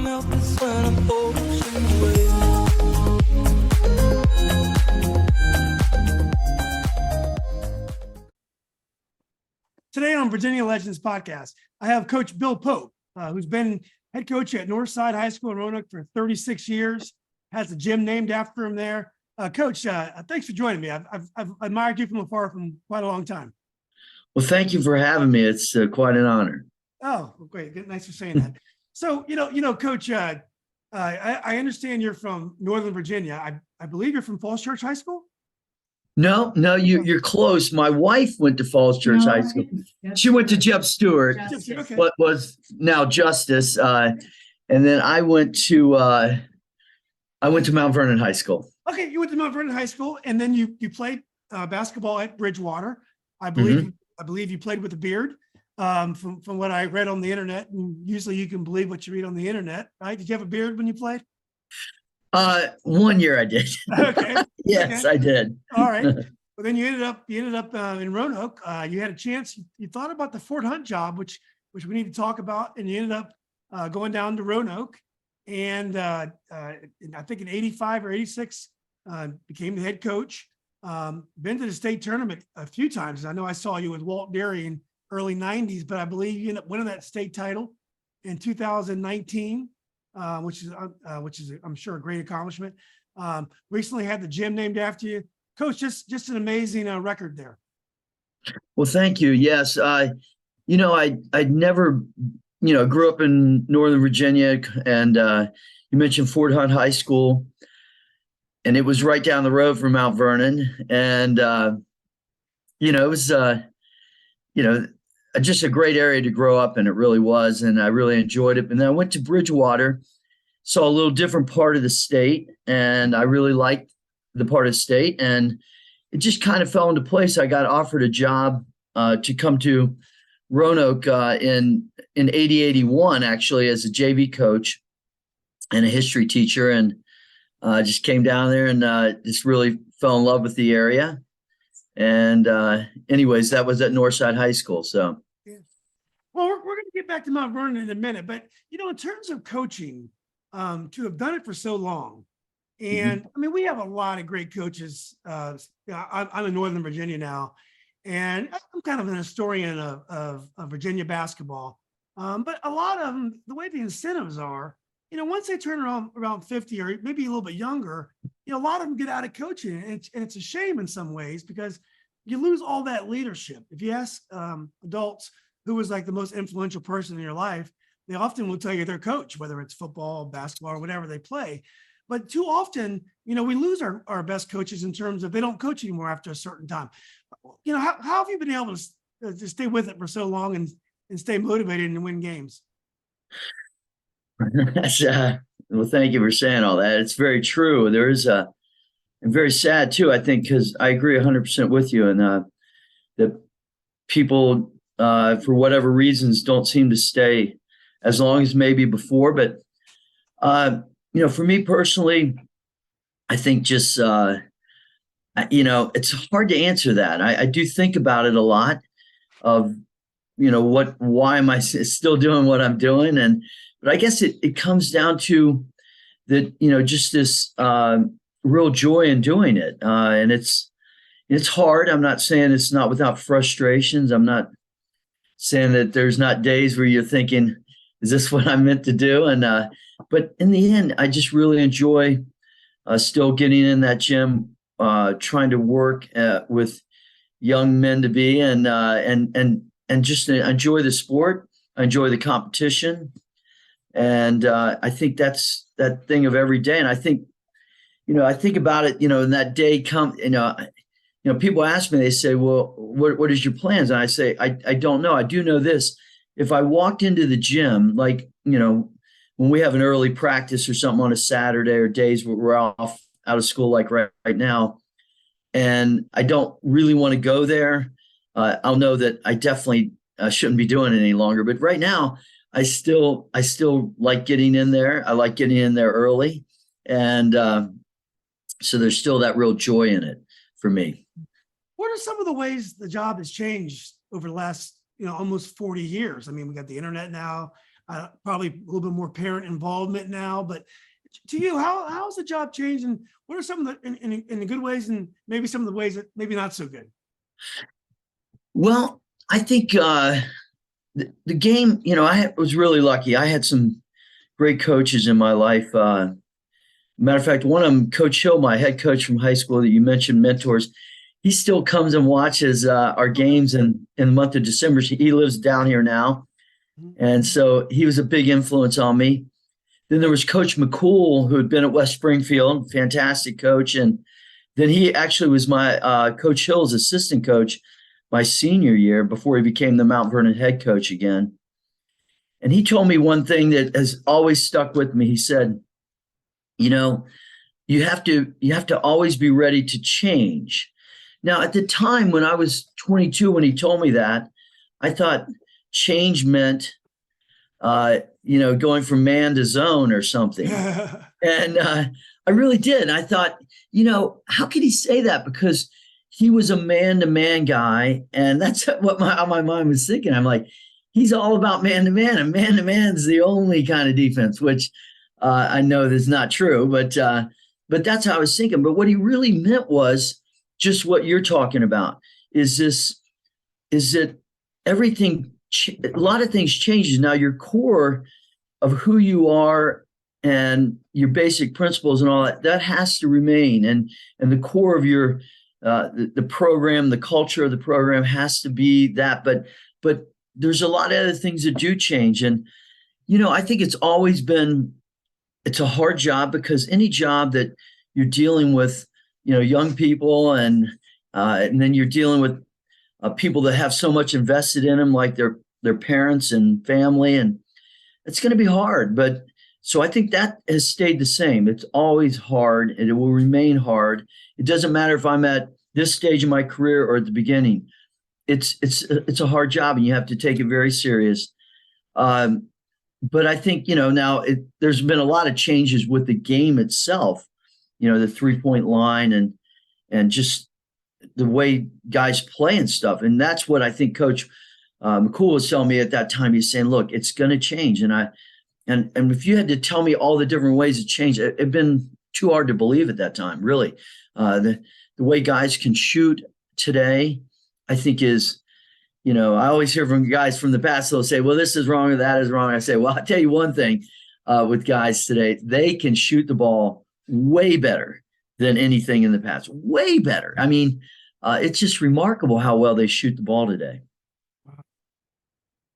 melt is when I'm ocean waves. Today on Virginia Legends podcast, I have Coach Bill Pope, who's been head coach at Northside High School in Roanoke for 36 years, has a gym named after him there. Coach, thanks for joining me. I've admired you from afar from quite a long time. Well, thank you for having me. It's quite an honor. Oh, great. Good. Nice for saying that. So, Coach, I understand you're from Northern Virginia. I believe you're from Falls Church High School? No, you're close. My wife went to Falls Church High School. She went to Jeff Stewart, Okay. what was now Justice. And then I went to Mount Vernon High School. Okay, you went to Mt Vernon High School, and then you played basketball at Bridgewater. I believe you played with a beard. From what I read on the internet, and usually you can believe what you read on the internet, right? Did you have a beard when you played? 1 year I did. Okay. Yes, okay. I did. All right. Well, then you ended up in Roanoke. You had a chance. You thought about the Fort Hunt job, which we need to talk about, and you ended up going down to Roanoke, and I think in '85 or '86 became the head coach. Been to the state tournament a few times. I know I saw you with Walt Derry in early '90s, but I believe you ended up winning that state title in 2019. Which is I'm sure a great accomplishment. Recently had the gym named after you, Coach. Just an amazing record there. Well, thank you. Yes, I never grew up in Northern Virginia, and you mentioned Fort Hunt High School, and it was right down the road from Mount Vernon, and it was just a great area to grow up in. It really was, and I really enjoyed it. And then I went to Bridgewater, saw a little different part of the state, and I really liked the part of the state, and it just kind of fell into place. I got offered a job to come to Roanoke in 80-81, actually, as a JV coach and a history teacher, and just came down there and just really fell in love with the area. And anyways, that was at Northside High School. So. Well, we're going to get back to Mount Vernon in a minute, but in terms of coaching, to have done it for so long, and I mean, we have a lot of great coaches. I'm in Northern Virginia now, and I'm kind of an historian of Virginia basketball. But a lot of them, the way the incentives are, once they turn around 50 or maybe a little bit younger, a lot of them get out of coaching, and it's a shame in some ways because you lose all that leadership. If you ask adults who was like the most influential person in your life, they often will tell you their coach, whether it's football, basketball, or whatever they play. But too often, we lose our best coaches in terms of they don't coach anymore after a certain time. How have you been able to stay with it for so long and stay motivated and win games? Well, thank you for saying all that. It's very true. There is and very sad too, I think, because I agree 100% with you, and that people, for whatever reasons, don't seem to stay as long as maybe before. But, for me personally, I think just, it's hard to answer that. I do think about it a lot of, why am I still doing what I'm doing? But I guess it comes down to that, just this real joy in doing it. And it's hard. I'm not saying it's not without frustrations. I'm not saying that there's not days where you're thinking, is this what I'm meant to do? And but in the end, I just really enjoy still getting in that gym, trying to work with young men to be, and just enjoy the sport. I enjoy the competition, and I think that's that thing of every day. And I think, I think about it, and that day come, people ask me, they say, well, what is your plans? And I say, I don't know. I do know this. If I walked into the gym, like, when we have an early practice or something on a Saturday, or days where we're off out of school, like right now, and I don't really want to go there, I'll know that I definitely shouldn't be doing it any longer. But right now, I still like getting in there. I like getting in there early. And so there's still that real joy in it for me. What are some of the ways the job has changed over the last, almost 40 years? I mean, we got the internet now. probably a little bit more parent involvement now. But to you, how's the job changed, and what are some of the in the good ways, and maybe some of the ways that maybe not so good? Well, I think the game, I was really lucky. I had some great coaches in my life. Matter of fact, one of them, Coach Hill, my head coach from high school that you mentioned, mentors, he still comes and watches our games in the month of December. He lives down here now. And so he was a big influence on me. Then there was Coach McCool, who had been at West Springfield, fantastic coach. And then he actually was my Coach Hill's assistant coach my senior year before he became the Mount Vernon head coach again. And he told me one thing that has always stuck with me. He said, you have to always be ready to change. Now, at the time when I was 22, when he told me that, I thought change meant, going from man to zone or something. And I really did. And I thought, how could he say that? Because he was a man-to-man guy. And that's what my mind was thinking. I'm like, he's all about man-to-man, and man-to-man is the only kind of defense, which I know that's not true, but that's how I was thinking. But what he really meant was just what you're talking about. Is that everything, a lot of things changes. Now your core of who you are and your basic principles and all that has to remain. And the core of your, the program, the culture of the program has to be that. But there's a lot of other things that do change. And, I think it's a hard job, because any job that you're dealing with, young people and then you're dealing with people that have so much invested in them, like their parents and family, and it's going to be hard. But so I think that has stayed the same. It's always hard, and it will remain hard. It doesn't matter if I'm at this stage of my career or at the beginning. It's a hard job, and you have to take it very serious. But I think, now there's been a lot of changes with the game itself, the 3-point line and just the way guys play and stuff. And that's what I think Coach McCool was telling me at that time. He's saying, look, it's going to change. And if you had to tell me all the different ways it changed, it'd been too hard to believe at that time, really. The way guys can shoot today, I think is, I always hear from guys from the past, they'll say, well, this is wrong or that is wrong. I say, well, I'll tell you one thing with guys today, they can shoot the ball way better than anything in the past, way better. I mean, it's just remarkable how well they shoot the ball today.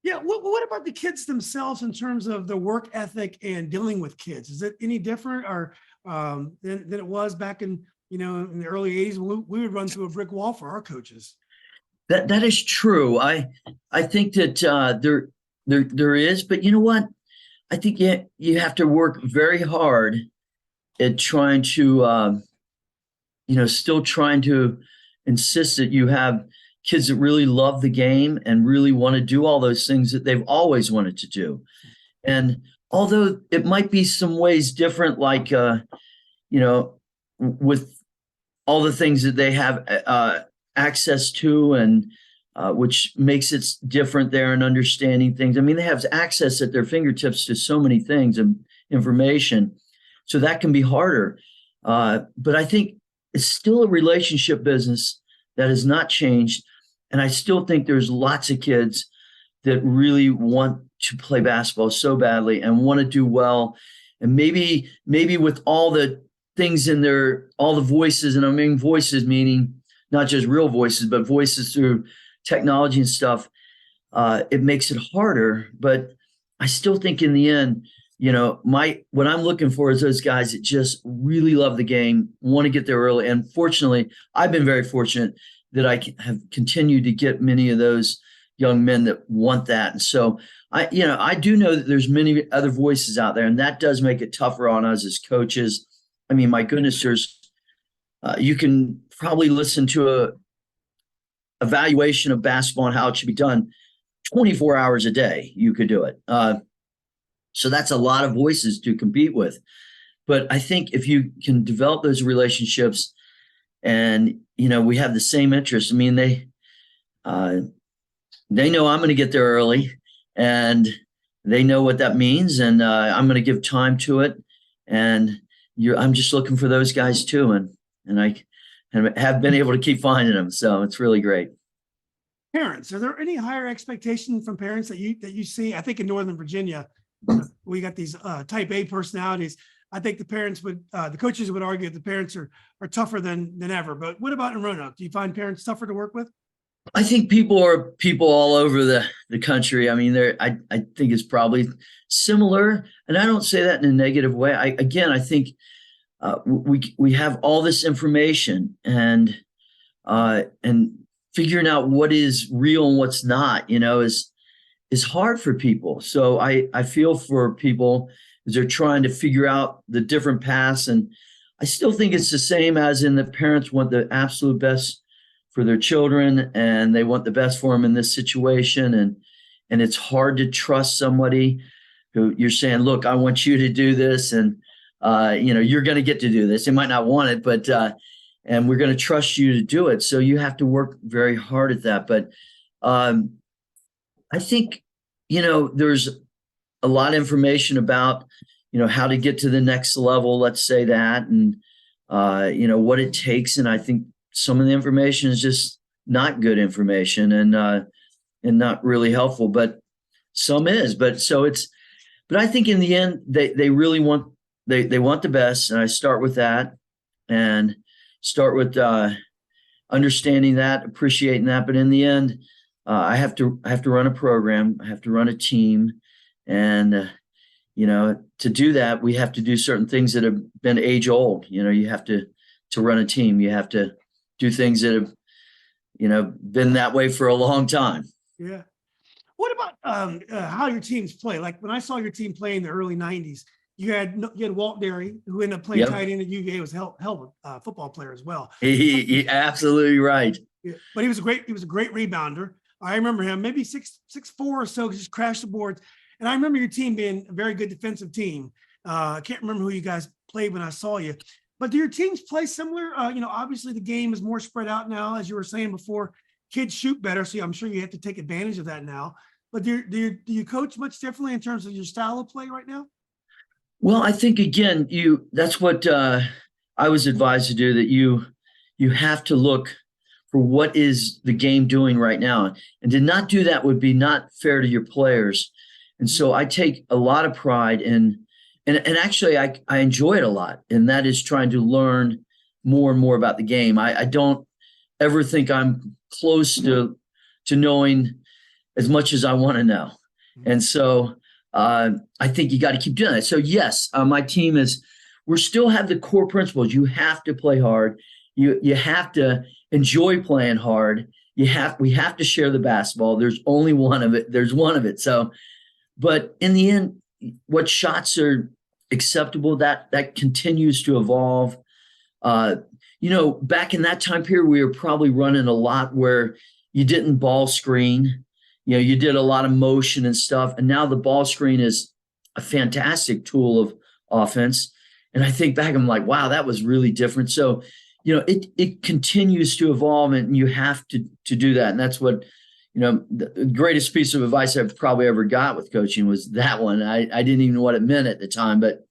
Yeah. What about the kids themselves in terms of the work ethic and dealing with kids? Is it any different or than it was back in the early 80s when we would run through a brick wall for our coaches? That is true. I think that there is, but you know what? I think you have to work very hard at trying to, still trying to insist that you have kids that really love the game and really want to do all those things that they've always wanted to do. And although it might be some ways different, like, with all the things that they have access to, and which makes it different there and understanding things. I mean, they have access at their fingertips to so many things and information, so that can be harder. But I think it's still a relationship business that has not changed. And I still think there's lots of kids that really want to play basketball so badly and want to do well. And maybe with all the things in all the voices, and I mean voices meaning not just real voices, but voices through technology and stuff, it makes it harder. But I still think in the end, what I'm looking for is those guys that just really love the game, want to get there early. And fortunately, I've been very fortunate that I have continued to get many of those young men that want that. And so I do know that there's many other voices out there, and that does make it tougher on us as coaches. I mean, my goodness, you can probably listen to a evaluation of basketball and how it should be done 24 hours a day. You could do it. So that's a lot of voices to compete with. But I think if you can develop those relationships and, we have the same interests. I mean, they know I'm going to get there early, and they know what that means, and I'm going to give time to it. And I'm just looking for those guys too, and I have been able to keep finding them. So it's really great. Parents, are there any higher expectations from parents that you see? I think in Northern Virginia, we got these type A personalities. I think the parents would, the coaches would argue that the parents are tougher than ever. But what about in Roanoke? Do you find parents tougher to work with? I think people are people all over the country. I mean, I think it's probably similar, and I don't say that in a negative way. I think we have all this information, and figuring out what is real and what's not, is hard for people. So I feel for people as they're trying to figure out the different paths, and I still think it's the same as in the parents want the absolute best for their children, and they want the best for them in this situation. And it's hard to trust somebody who you're saying, look, I want you to do this. And, you're going to get to do this. They might not want it, but, and we're going to trust you to do it. So you have to work very hard at that. But, I think, there's a lot of information about, how to get to the next level, let's say that, and, what it takes. And I think some of the information is just not good information and not really helpful, but some is. But I think in the end, they really want, they want the best. And I start with that and start with understanding that, appreciating that. But in the end, I have to run a program. I have to run a team. And, to do that, we have to do certain things that have been age old. You have to run a team. You have to do things that have, been that way for a long time. Yeah. What about how your teams play? Like when I saw your team play in the early 90s, you had Walt Derry, who ended up playing tight end at UVA, was hell of a football player as well. He absolutely right. Yeah. But he was a great rebounder. I remember him, maybe 6'4" or so, just crashed the boards. And I remember your team being a very good defensive team. I can't remember who you guys played when I saw you. But do your teams play similar? Obviously the game is more spread out now, as you were saying before. Kids shoot better, so I'm sure you have to take advantage of that now. But do you coach much differently in terms of your style of play right now? Well, I think again, that's what I was advised to do. That you have to look for what is the game doing right now, and to not do that would be not fair to your players. And so I take a lot of pride in. And actually, I enjoy it a lot, and that is trying to learn more and more about the game. I don't ever think I'm close to knowing as much as I want to know. And so I think you got to keep doing that. So yes, my team we still have the core principles. You have to play hard. You have to enjoy playing hard. We have to share the basketball. There's only one of it. There's one of it. So, but in the end, what shots are acceptable, that continues to evolve. Back in that time period, we were probably running a lot where you didn't ball screen. You did a lot of motion and stuff. And now the ball screen is a fantastic tool of offense. And I think back, I'm like, wow, that was really different. So, it continues to evolve, and you have to do that. And that's what, the greatest piece of advice I've probably ever got with coaching was that one. I didn't even know what it meant at the time, but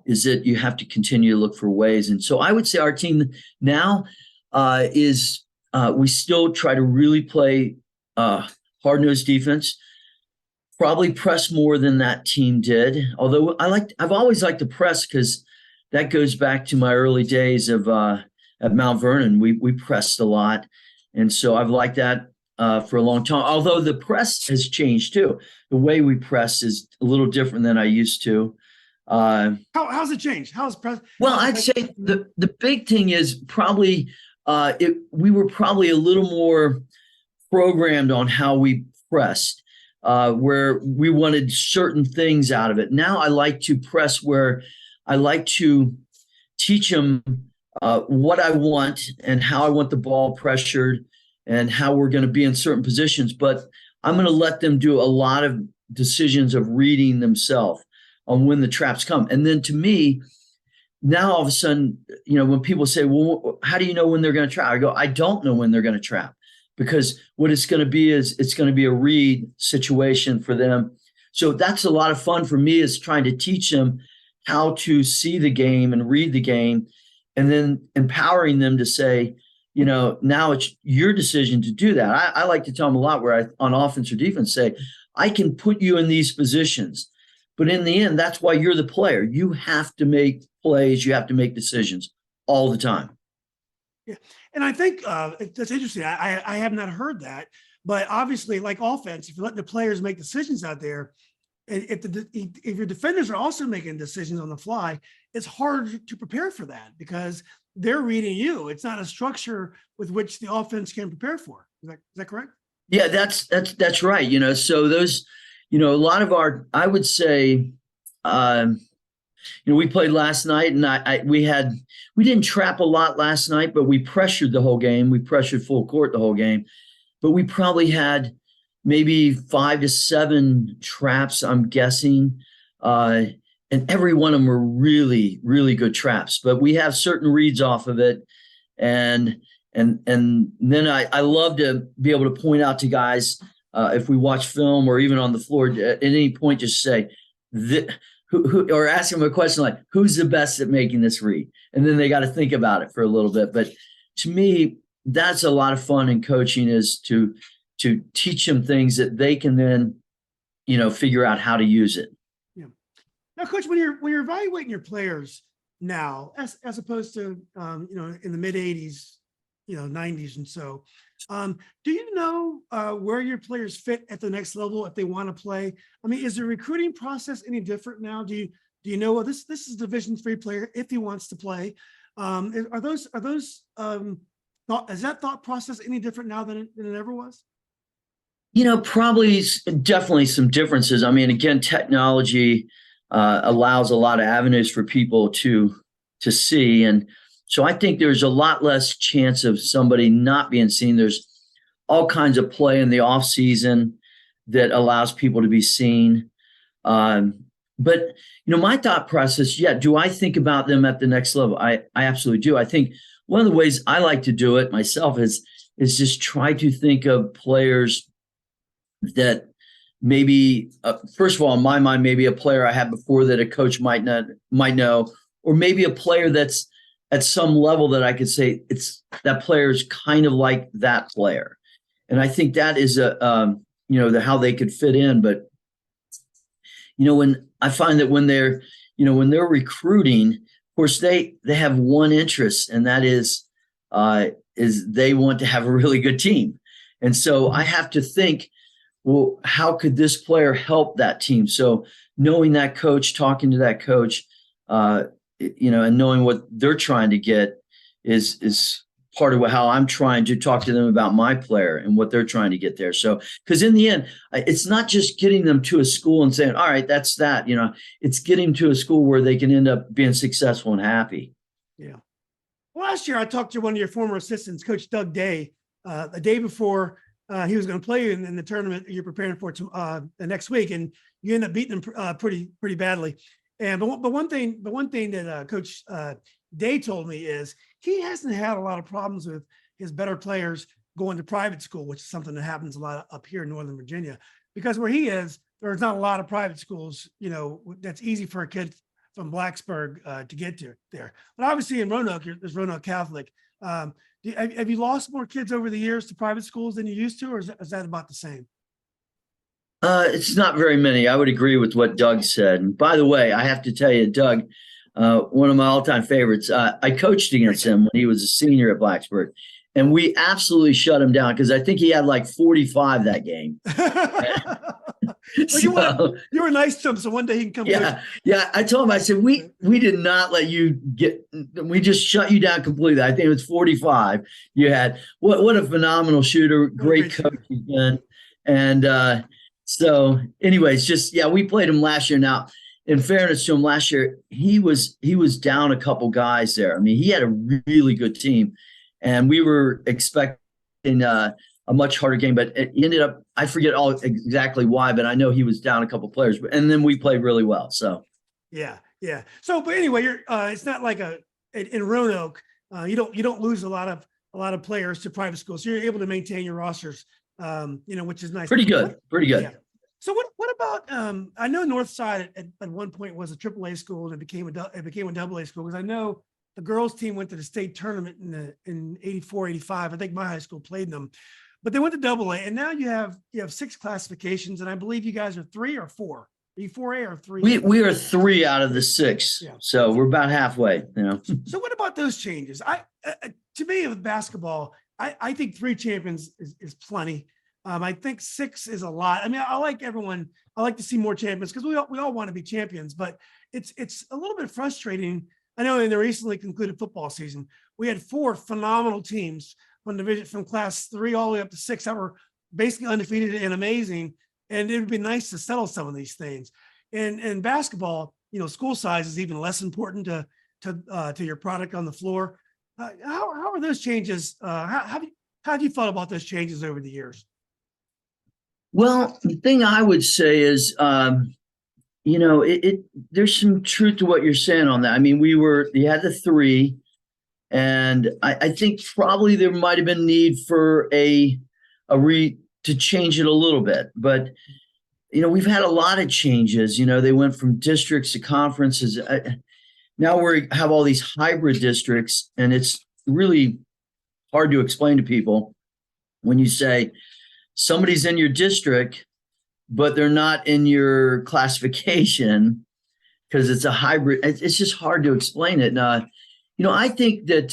is that you have to continue to look for ways. And so I would say our team now is we still try to really play hard-nosed defense, probably press more than that team did. Although I've always liked to press, because that goes back to my early days of at Mt Vernon. We pressed a lot. And so I've liked that for a long time, although the press has changed too. The way we press is a little different than I used to. How's it changed? How's press? Well, I'd say the big thing is probably we were probably a little more programmed on how we pressed, where we wanted certain things out of it. Now I like to press where I like to teach them what I want and how I want the ball pressured and how we're going to be in certain positions. But I'm going to let them do a lot of decisions of reading themselves on when the traps come. And then to me, now all of a sudden, when people say, well, how do you know when they're going to trap? I go, I don't know when they're going to trap. because what it's going to be is it's going to be a read situation for them. So that's a lot of fun for me, is trying to teach them how to see the game and read the game, and then empowering them to say, now it's your decision to do that. I like to tell them a lot where on offense or defense, say, I can put you in these positions, but in the end, that's why you're the player. You have to make plays. You have to make decisions all the time. Yeah. And I think that's interesting. I have not heard that, but obviously, like offense, if you let the players make decisions out there, and if your defenders are also making decisions on the fly, it's hard to prepare for that because they're reading you. It's not a structure with which the offense can prepare for. Is that correct? Yeah, that's right. So those, a lot of I would say, we played last night, and we didn't trap a lot last night, but we pressured the whole game. We pressured full court the whole game, but we probably had maybe 5 to 7 traps, I'm guessing. And every one of them were really, really good traps, but we have certain reads off of it. And then I love to be able to point out to guys, if we watch film or even on the floor at any point, just say, or ask them a question like, who's the best at making this read? And then they got to think about it for a little bit. But to me, that's a lot of fun in coaching, is to teach them things that they can then, figure out how to use it. Yeah. Now, Coach, when you're evaluating your players now, as opposed to, in the mid 80s, 90s and so, do you know where your players fit at the next level if they want to play? I mean, is the recruiting process any different now? Do you know, well, this is a Division III player if he wants to play? Is that thought process any different now than it ever was? Probably definitely some differences. I mean, again, technology allows a lot of avenues for people to see. And so I think there's a lot less chance of somebody not being seen. There's all kinds of play in the off season that allows people to be seen. But, my thought process, do I think about them at the next level? I absolutely do. I think one of the ways I like to do it myself is just try to think of players that maybe, first of all, in my mind, maybe a player I had before that a coach might know, or maybe a player that's at some level that I could say that player is kind of like that player. And I think that is how they could fit in. But, when I find that when they're recruiting, of course, they have one interest, and that is they want to have a really good team. And so I have to think, well, how could this player help that team? So knowing that coach, talking to that coach, and knowing what they're trying to get is part of how I'm trying to talk to them about my player and what they're trying to get there. So, because in the end, it's not just getting them to a school and saying, all right, that's that, it's getting them to a school where they can end up being successful and happy. Yeah. Last year, I talked to one of your former assistants, Coach Doug Day, the day before he was going to play in the tournament you're preparing for the next week, and you end up beating him pretty badly. And but one thing that Coach Day told me is he hasn't had a lot of problems with his better players going to private school, which is something that happens a lot up here in Northern Virginia, because where he is, there's not a lot of private schools, that's easy for a kid from Blacksburg to get to there. But obviously in Roanoke, there's Roanoke Catholic. Have you lost more kids over the years to private schools than you used to, or is that about the same? It's not very many. I would agree with what Doug said. And by the way, I have to tell you, Doug, one of my all-time favorites, I coached against him when he was a senior at Blacksburg, and we absolutely shut him down because I think he had like 45 that game. Well, you were nice to him, so one day he can come. Yeah. I told him, I said, we did not let you we just shut you down completely. I think it was 45. You had what a phenomenal shooter, great coach he's been. And so anyways, we played him last year. Now, in fairness to him, last year he was down a couple guys there. I mean, he had a really good team, and we were expecting a much harder game, but it ended up, I forget exactly why, but I know he was down a couple players, and then we played really well. So, yeah. So, but anyway, it's not like in Roanoke, you don't lose a lot of a lot of players to private schools. So you're able to maintain your rosters, which is nice. Pretty good. Pretty good. Yeah. So what about, I know Northside at one point was a AAA school and it became a AA school, because I know the girls team went to the state tournament in 84, 85. I think my high school played them, but they went to AA, and now you have 6 classifications, and I believe you guys are 3 or 4. Are you 4A or 3? We are 3 out of the 6. Yeah. So we're about halfway, So what about those changes? To me, with basketball, I think 3 champions is plenty. I think 6 is a lot. I mean, I like to see more champions, because we all want to be champions, but it's a little bit frustrating. I know in the recently concluded football season, we had 4 phenomenal teams from class 3 all the way up to 6 that were basically undefeated and amazing. And it would be nice to settle some of these things. And basketball, school size is even less important to your product on the floor. How are those changes? How have you thought about those changes over the years? Well, the thing I would say is, there's some truth to what you're saying on that. I mean, you had the 3, and I think probably there might have been need for to change it a little bit, but we've had a lot of changes. They went from districts to conferences. Now we have all these hybrid districts, and it's really hard to explain to people when you say somebody's in your district, but they're not in your classification, because it's a hybrid. It's just hard to explain it. And, I think that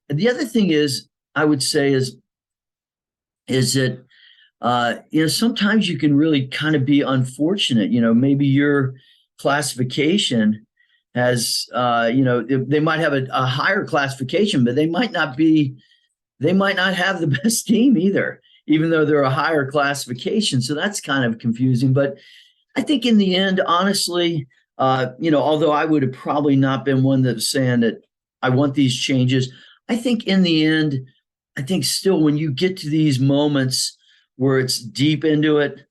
the other thing is, I would say is that, sometimes you can really kind of be unfortunate. Maybe your classification has, they might have a higher classification, but they might not have the best team either, even though they're a higher classification. So that's kind of confusing. But I think in the end, honestly, although I would have probably not been one that was saying that I want these changes, I think in the end, I think still when you get to these moments where it's deep into it,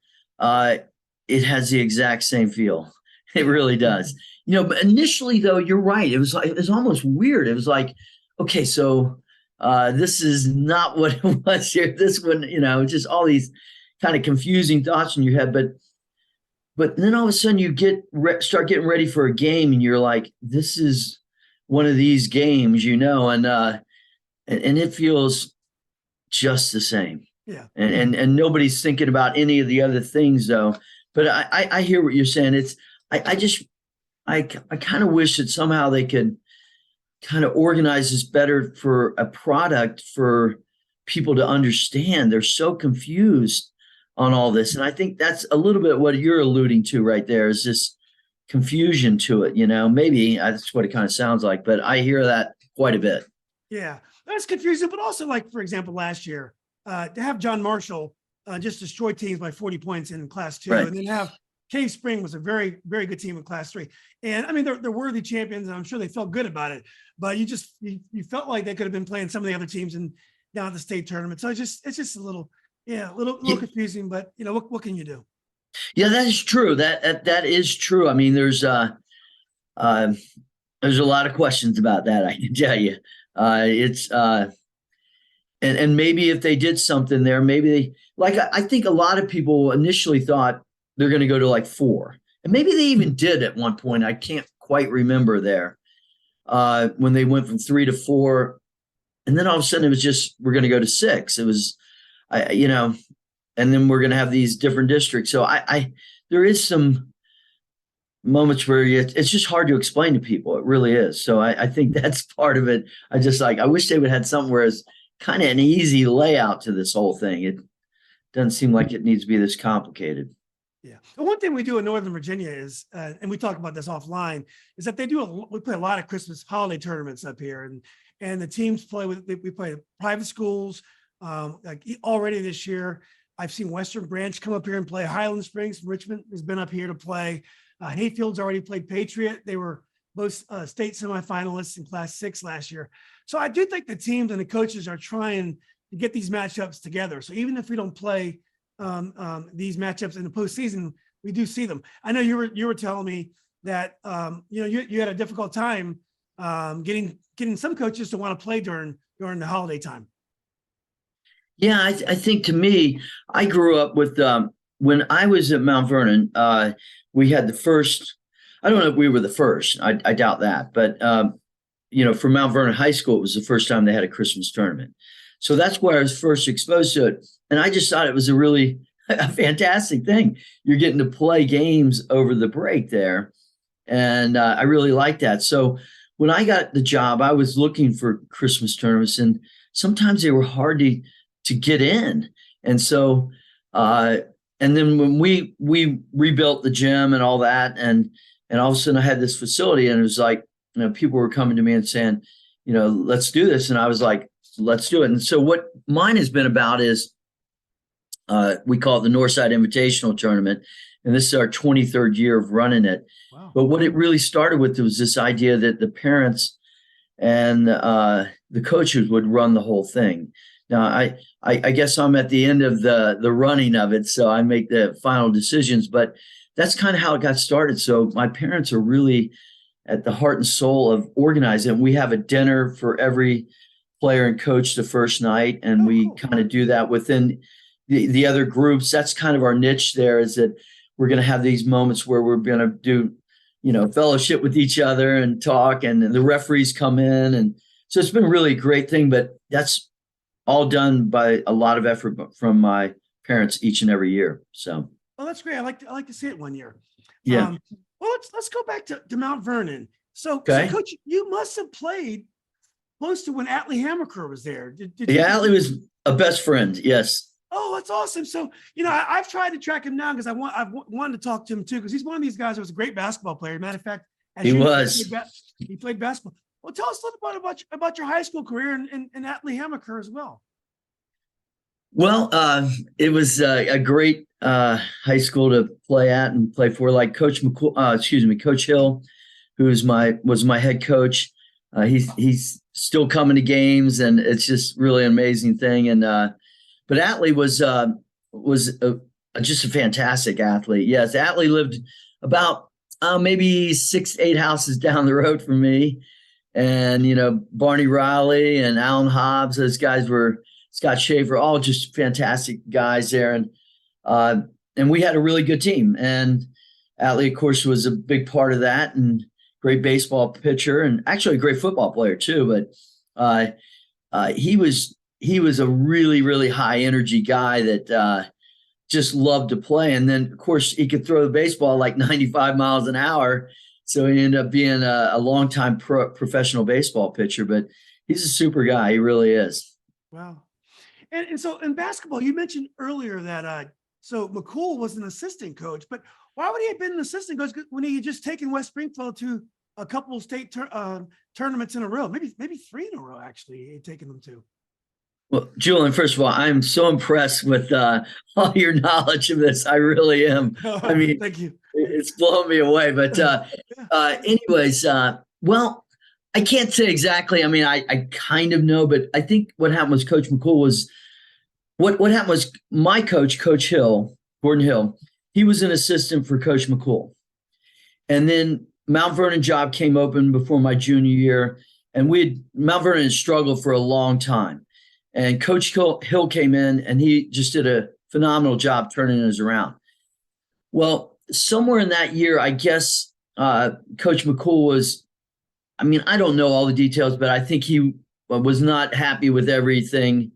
it has the exact same feel. It really does. But initially though, you're right. It was almost weird. It was like, okay, so this is not what it was here. This one, just all these kind of confusing thoughts in your head. But then all of a sudden you start getting ready for a game, and you're like, this is one of these games, and it feels just the same. Yeah. And nobody's thinking about any of the other things though. But I hear what you're saying. I kind of wish that somehow they could kind of organize this better for a product for people to understand. They're so confused on all this. And I think that's a little bit what you're alluding to right there, is this confusion to it. Maybe that's what it kind of sounds like, but I hear that quite a bit. Yeah, that's confusing. But also, like, for example, last year, to have John Marshall just destroy teams by 40 points in class 2, right, and then have Cave Spring was a very, very good team in class 3. And I mean, they're worthy champions, and I'm sure they felt good about it, but you felt like they could have been playing some of the other teams down at the state tournament. So it's just a little confusing, but what can you do? Yeah, that is true. That is true. I mean, there's a lot of questions about that, I can tell you. It's and maybe if they did something there, maybe I think a lot of people initially thought they're going to go to like 4, and maybe they even did at one point. I can't quite remember there when they went from 3 to 4, and then all of a sudden it was just, we're going to go to 6. It was, and then we're going to have these different districts. So there is some moments where it's just hard to explain to people. It really is. So I think that's part of it. I wish they would have had something where it's kind of an easy layout to this whole thing. It doesn't seem like it needs to be this complicated. Yeah. The one thing we do in Northern Virginia is, and we talk about this offline, is that we play a lot of Christmas holiday tournaments up here, and the teams we play private schools. Like already this year, I've seen Western Branch come up here and play. Highland Springs from Richmond has been up here to play. Hayfield's already played Patriot. They were both state semifinalists in class 6 last year. So I do think the teams and the coaches are trying to get these matchups together. So even if we don't play these matchups in the postseason, we do see them. I know you were telling me that you had a difficult time getting some coaches to want to play during the holiday time. Yeah, I think to me, I grew up with when I was at Mount Vernon, we had the first. I don't know if we were the first. I doubt that, but for Mount Vernon High School, it was the first time they had a Christmas tournament. So that's where I was first exposed to it, and I just thought it was a really a fantastic thing. You're getting to play games over the break there, and I really liked that. So when I got the job, I was looking for Christmas tournaments, and sometimes they were hard to get in. And so, and then when we rebuilt the gym and all that, and all of a sudden I had this facility, and it was like, people were coming to me and saying, let's do this. And I was like, let's do it. And so what mine has been about is, we call it the Northside Invitational Tournament. And this is our 23rd year of running it. Wow. But what it really started with was this idea that the parents and the coaches would run the whole thing. Now, I guess I'm at the end of the running of it, so I make the final decisions. But that's kind of how it got started. So my parents are really at the heart and soul of organizing. We have a dinner for every player and coach the first night, and we kind of do that within the other groups. That's kind of our niche there, is that we're going to have these moments where we're going to do, fellowship with each other and talk, and the referees come in. And so it's been really a great thing, but that's all done by a lot of effort from my parents each and every year. So. Oh, that's great. I like to see it one year. Yeah. Well, let's go back to Mount Vernon. So Coach, you must have played close to when Atlee Hammaker was there. Atlee was a best friend. Yes. Oh, that's awesome. So, I've tried to track him down because I've wanted to talk to him too, because he's one of these guys that was a great basketball player. Matter of fact, he played basketball. Well, tell us a little bit about your high school career and Atlee Hammaker as well. Well, it was a great high school to play at and play for. Like Coach McCool, Coach Hill, who was my head coach. He's still coming to games, and it's just really an amazing thing. And but Atlee was just a fantastic athlete. Yes, Atlee lived about maybe 6 to 8 houses down the road from me, and Barney Riley and Alan Hobbs. Those guys were. Scott Schaefer, all just fantastic guys there. And we had a really good team. And Atlee, of course, was a big part of that, and great baseball pitcher, and actually a great football player too. But he was a really, really high energy guy that just loved to play. And then, of course, he could throw the baseball like 95 miles an hour. So he ended up being a longtime professional baseball pitcher. But he's a super guy. He really is. Wow. And so in basketball, you mentioned earlier that so McCool was an assistant coach, but why would he have been an assistant coach when he had just taken West Springfield to a couple of state tournaments in a row, maybe 3 in a row, actually, he had taken them to? Well, Julian, first of all, I'm so impressed with all your knowledge of this. I really am. I mean, thank you. It's blown me away. But anyways, well, I can't say exactly. I mean, I kind of know, but I think what happened was Coach McCool was what happened was my coach, Coach Hill, Gordon Hill, he was an assistant for Coach McCool. And then Mount Vernon job came open before my junior year, and Mount Vernon had struggled for a long time. And Coach Hill came in, and he just did a phenomenal job turning us around. Well, somewhere in that year, I guess Coach McCool was, I mean, I don't know all the details, but I think he was not happy with everything.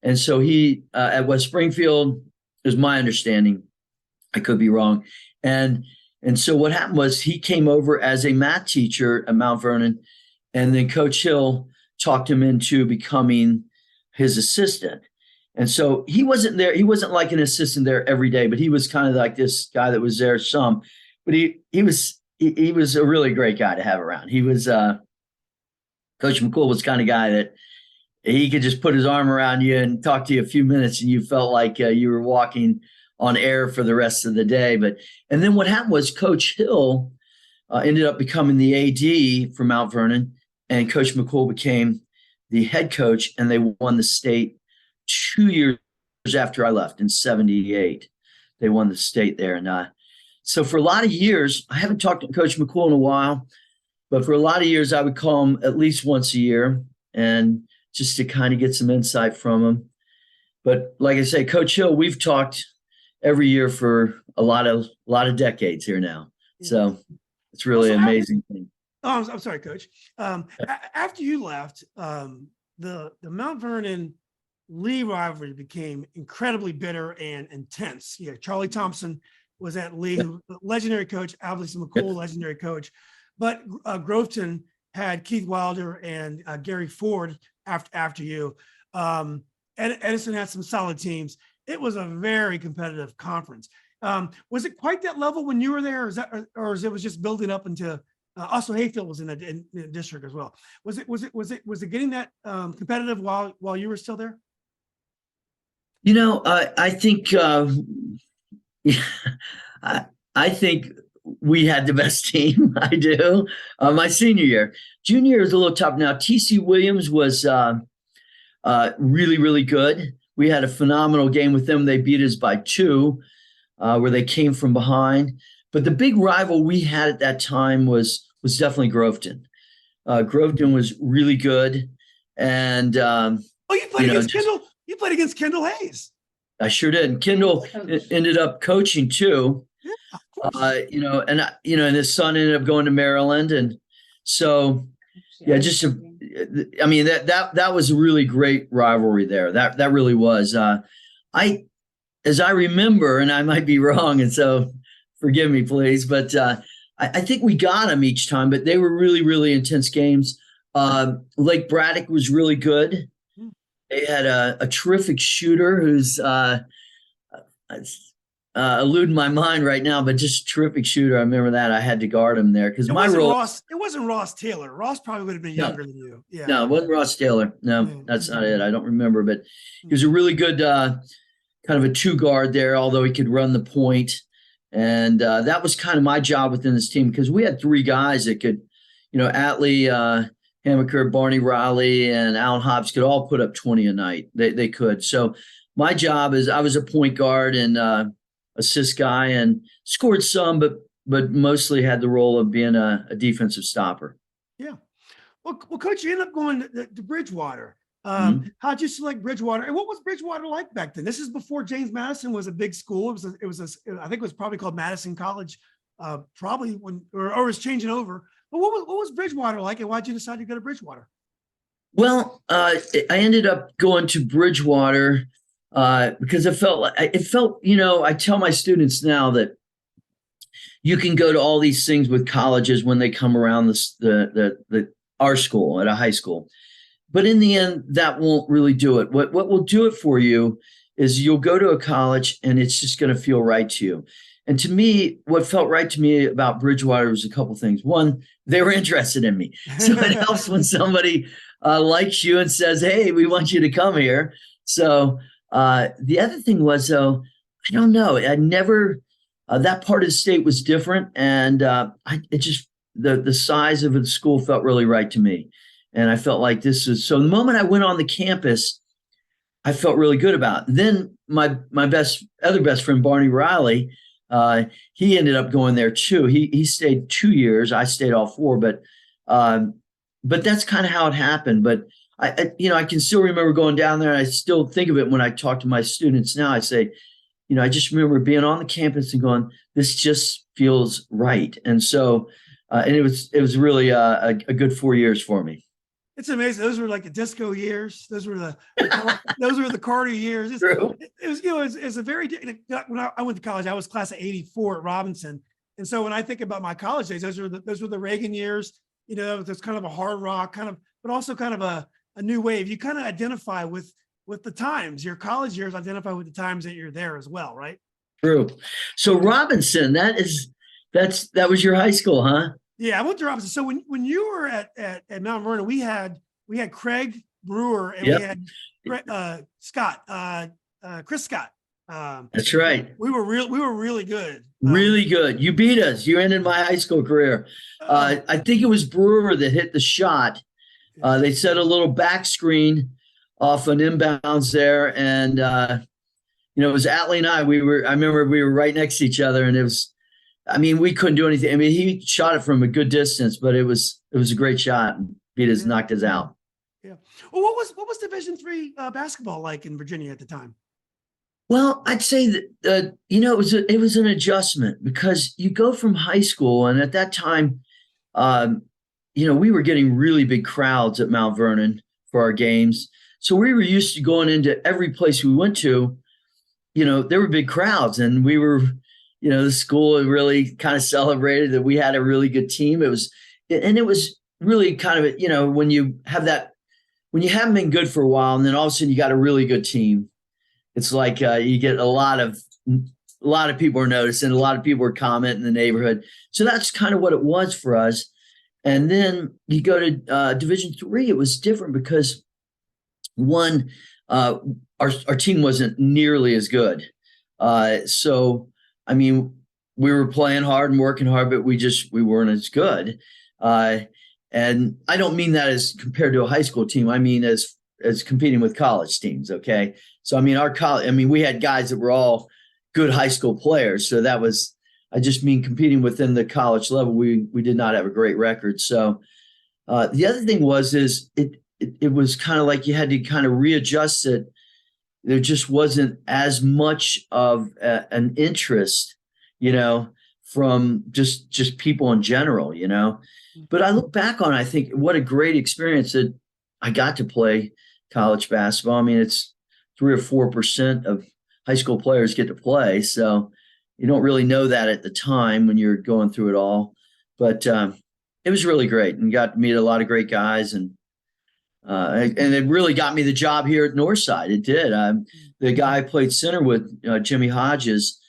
And so he, at West Springfield, is my understanding. I could be wrong. And so what happened was he came over as a math teacher at Mount Vernon, and then Coach Hill talked him into becoming his assistant. And so he wasn't there. He wasn't like an assistant there every day, but he was kind of like this guy that was there some. But he was a really great guy to have around. He was Coach McCool was the kind of guy that he could just put his arm around you and talk to you a few minutes, and you felt like you were walking on air for the rest of the day. And then what happened was Coach Hill ended up becoming the AD for Mount Vernon, and Coach McCool became the head coach, and they won the state 2 years after I left in '78. They won the state there. And so for a lot of years, I haven't talked to Coach McCool in a while, but for a lot of years, I would call him at least once a year, and just to kind of get some insight from him. But like I say, Coach Hill, we've talked every year for a lot of decades here now. Yeah. So it's really Also, an amazing thing. Oh, I'm sorry, Coach. After you left, the Mount Vernon Lee rivalry became incredibly bitter and intense. Yeah, Charlie Thompson was at Lee, who legendary coach, Atlee McCool, legendary coach. But Groveton had Keith Wilder and Gary Ford after you. Edison had some solid teams. It was a very competitive conference. Was it quite that level when you were there, or it was just building up into? Also, Hayfield was in the district as well. Was it getting that competitive while you were still there? You know, I think I think we had the best team. I do. My senior year, junior year was a little tough. Now TC Williams was really, really good. We had a phenomenal game with them. They beat us by 2, where they came from behind. But the big rival we had at that time was definitely Groveton. Groveton was really good, and you played against Kendall. You played against Kendall Hayes. I sure did. And Kendall ended up coaching too. Yeah, and his son ended up going to Maryland, and so yeah, I mean that was a really great rivalry there. That really was. As I remember, and I might be wrong, and so forgive me, please, but I think we got them each time, but they were really, really intense games. Lake Braddock was really good. They had a terrific shooter who's eluding my mind right now, but just terrific shooter. I remember that. I had to guard him there because my role. It wasn't Ross Taylor. Ross probably would have been younger than you. Yeah. No, it wasn't Ross Taylor. No, that's not it. I don't remember, but he was a really good kind of a 2 guard there, although he could run the point. And that was kind of my job within this team because we had 3 guys that could, Atlee Hammaker, Barney Riley, and Alan Hobbs could all put up 20 a night. They could. So my job is I was a point guard and assist guy and scored some, but mostly had the role of being a defensive stopper. Yeah. Well, Coach, you ended up going to Bridgewater. How'd you select Bridgewater? And what was Bridgewater like back then? This is before James Madison was a big school. I think it was probably called Madison College, probably when or was changing over. But what was Bridgewater like, and why'd you decide to go to Bridgewater? Well, I ended up going to Bridgewater because it felt, I tell my students now that you can go to all these things with colleges when they come around our school at a high school. But in the end, that won't really do it. What will do it for you is you'll go to a college and it's just going to feel right to you. And to me, what felt right to me about Bridgewater was a couple things. One, they were interested in me. So it helps when somebody likes you and says, hey, we want you to come here. So the other thing was, though, I don't know. I never, that part of the state was different. And the size of the school felt really right to me. And I felt like this is, so the moment I went on the campus, I felt really good about it. Then my other best friend, Barney Riley, he ended up going there too. He stayed 2 years. I stayed all 4, but that's kind of how it happened. But I can still remember going down there, and I still think of it when I talk to my students now. I say, I just remember being on the campus and going, this just feels right. And so, and it was really a good 4 years for me. It's amazing. Those were like the disco years. Those were the Carter years. It's a very, when I went to college, I was class of 84 at Robinson. And so when I think about my college days, those were the Reagan years, there's kind of a hard rock but also kind of a new wave. You kind of identify with the times. Your college years identify with the times that you're there as well, right? True. So Robinson, that was your high school, huh? Yeah, I went to Robinson. So when you were at Mount Vernon, we had Craig Brewer and we had Chris Scott. That's right. We were really good. Really good. You beat us. You ended my high school career. I think it was Brewer that hit the shot. They set a little back screen off an inbounds there, and it was Atlee and I remember we were right next to each other, and it was. We couldn't do anything. He shot it from a good distance, but it was a great shot and knocked us out. Yeah. Well, what was Division III basketball like in Virginia at the time? Well, I'd say that it was an adjustment because you go from high school, and at that time, um, we were getting really big crowds at Mount Vernon for our games. So we were used to going into every place we went to. There were big crowds, and we were, the school really kind of celebrated that we had a really good team. It was really kind of, when you haven't been good for a while, and then all of a sudden you got a really good team. It's like you get a lot of people are noticing, a lot of people are commenting in the neighborhood. So that's kind of what it was for us. And then you go to Division III, it was different because one, our team wasn't nearly as good. So, I mean, we were playing hard and working hard, but we weren't as good. And I don't mean that as compared to a high school team. I mean as competing with college teams. Okay. So, I mean, we had guys that were all good high school players. So I just mean competing within the college level. We did not have a great record. So the other thing it was kind of like you had to kind of readjust it. There just wasn't as much of an interest, from just people in general, But I look back on, I think what a great experience that I got to play college basketball. I mean, it's 3 or 4% of high school players get to play. So you don't really know that at the time when you're going through it all. But it was really great, and got to meet a lot of great guys, and it really got me the job here at Northside. It did. The guy I played center with, Jimmy Hodges,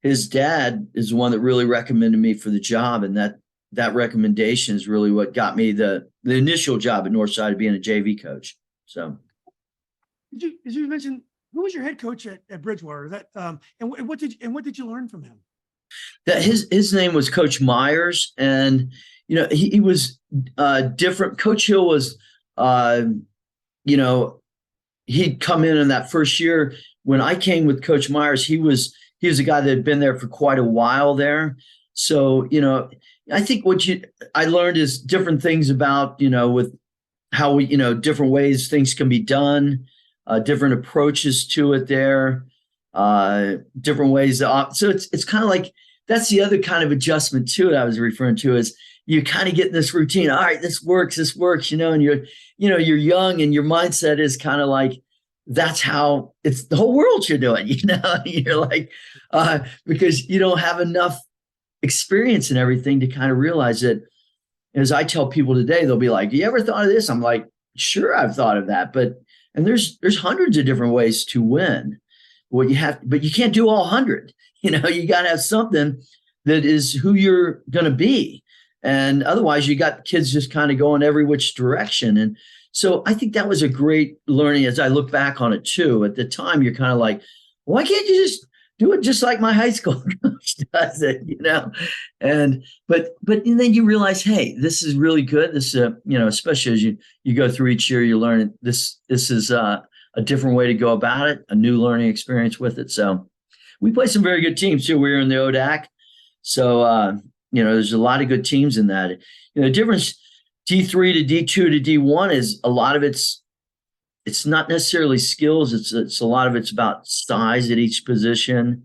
his dad is the one that really recommended me for the job, and that recommendation is really what got me the initial job at Northside, being a JV coach. So, Did you mention who was your head coach at Bridgewater? And what did you learn from him? That his name was Coach Myers, and he was different. Coach Hill was, he'd come in that first year. When I came with Coach Myers, he was a guy that had been there for quite a while there. So I think I learned is different things about with how we different ways things can be done, different approaches to it there, different ways. So it's kind of like that's the other kind of adjustment to it I was referring to, is you kind of get in this routine. All right, this works, and you're young, and your mindset is kind of like, that's how it's the whole world you're doing, you're like, because you don't have enough experience and everything to kind of realize it. As I tell people today, they'll be like, you ever thought of this? I'm like, sure, I've thought of that. And there's hundreds of different ways to win. But you can't do all 100. You got to have something that is who you're going to be. And otherwise you got kids just kind of going every which direction. And so I think that was a great learning as I look back on it too. At the time, you're kind of like, why can't you just do it just like my high school coach does it, but then you realize, hey, this is really good. This, especially as you go through each year, you learn this is a different way to go about it, a new learning experience with it. So we played some very good teams too. We were in the ODAC. So, there's a lot of good teams in that. The difference D3 to D2 to D1 is a lot of it's not necessarily skills. It's a lot of it's about size at each position,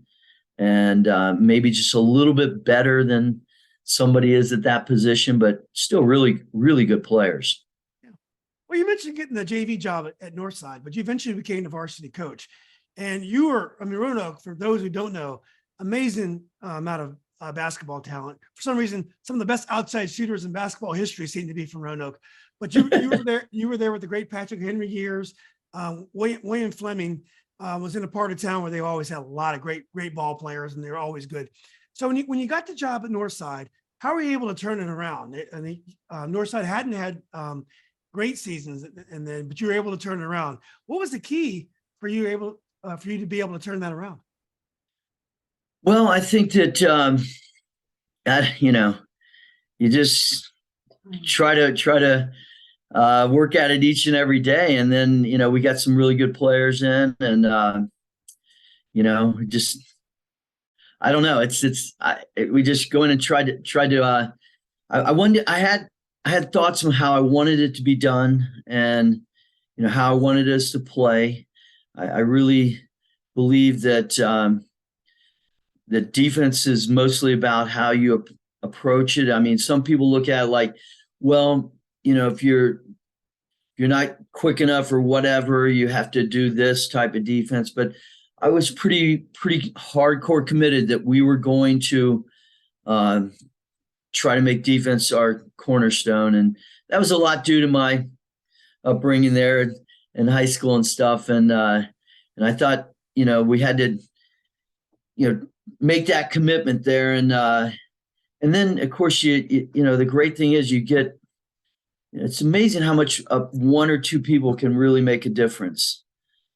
and maybe just a little bit better than somebody is at that position, but still really, really good players. Yeah. Well, you mentioned getting the JV job at Northside, but you eventually became the varsity coach, and you were, Roanoke, for those who don't know, amazing amount of basketball talent. For some reason, some of the best outside shooters in basketball history seem to be from Roanoke. But you were there. You were there with the great Patrick Henry years. William Fleming was in a part of town where they always had a lot of great ball players, and they were always good. So when you got the job at Northside, how were you able to turn it around? Northside hadn't had great seasons, but you were able to turn it around. What was the key for you to be able to turn that around? Well, I think that you just try to work at it each and every day, and then we got some really good players in, and just I don't know. We just go in and tried to. I I had thoughts on how I wanted it to be done and, how I wanted us to play. I really believe that that defense is mostly about how you approach it. I mean, some people look at it like, well, if you're not quick enough or whatever, you have to do this type of defense. But I was pretty hardcore committed that we were going to try to make defense our cornerstone. And that was a lot due to my upbringing there in high school and stuff. And I thought, we had to, make that commitment there. And then of course the great thing is you get, it's amazing how much one or two people can really make a difference,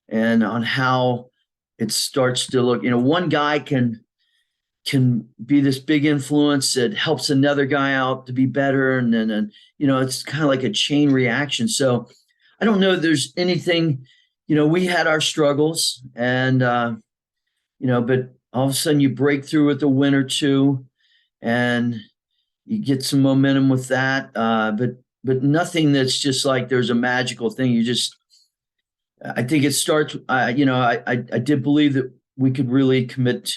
and on how it starts to look. One guy can be this big influence that helps another guy out to be better, and then it's kind of like a chain reaction. So I don't know if there's anything. We had our struggles, and but all of a sudden you break through with a win or two, and you get some momentum with that. But nothing that's just like there's a magical thing. I think it starts, I did believe that we could really commit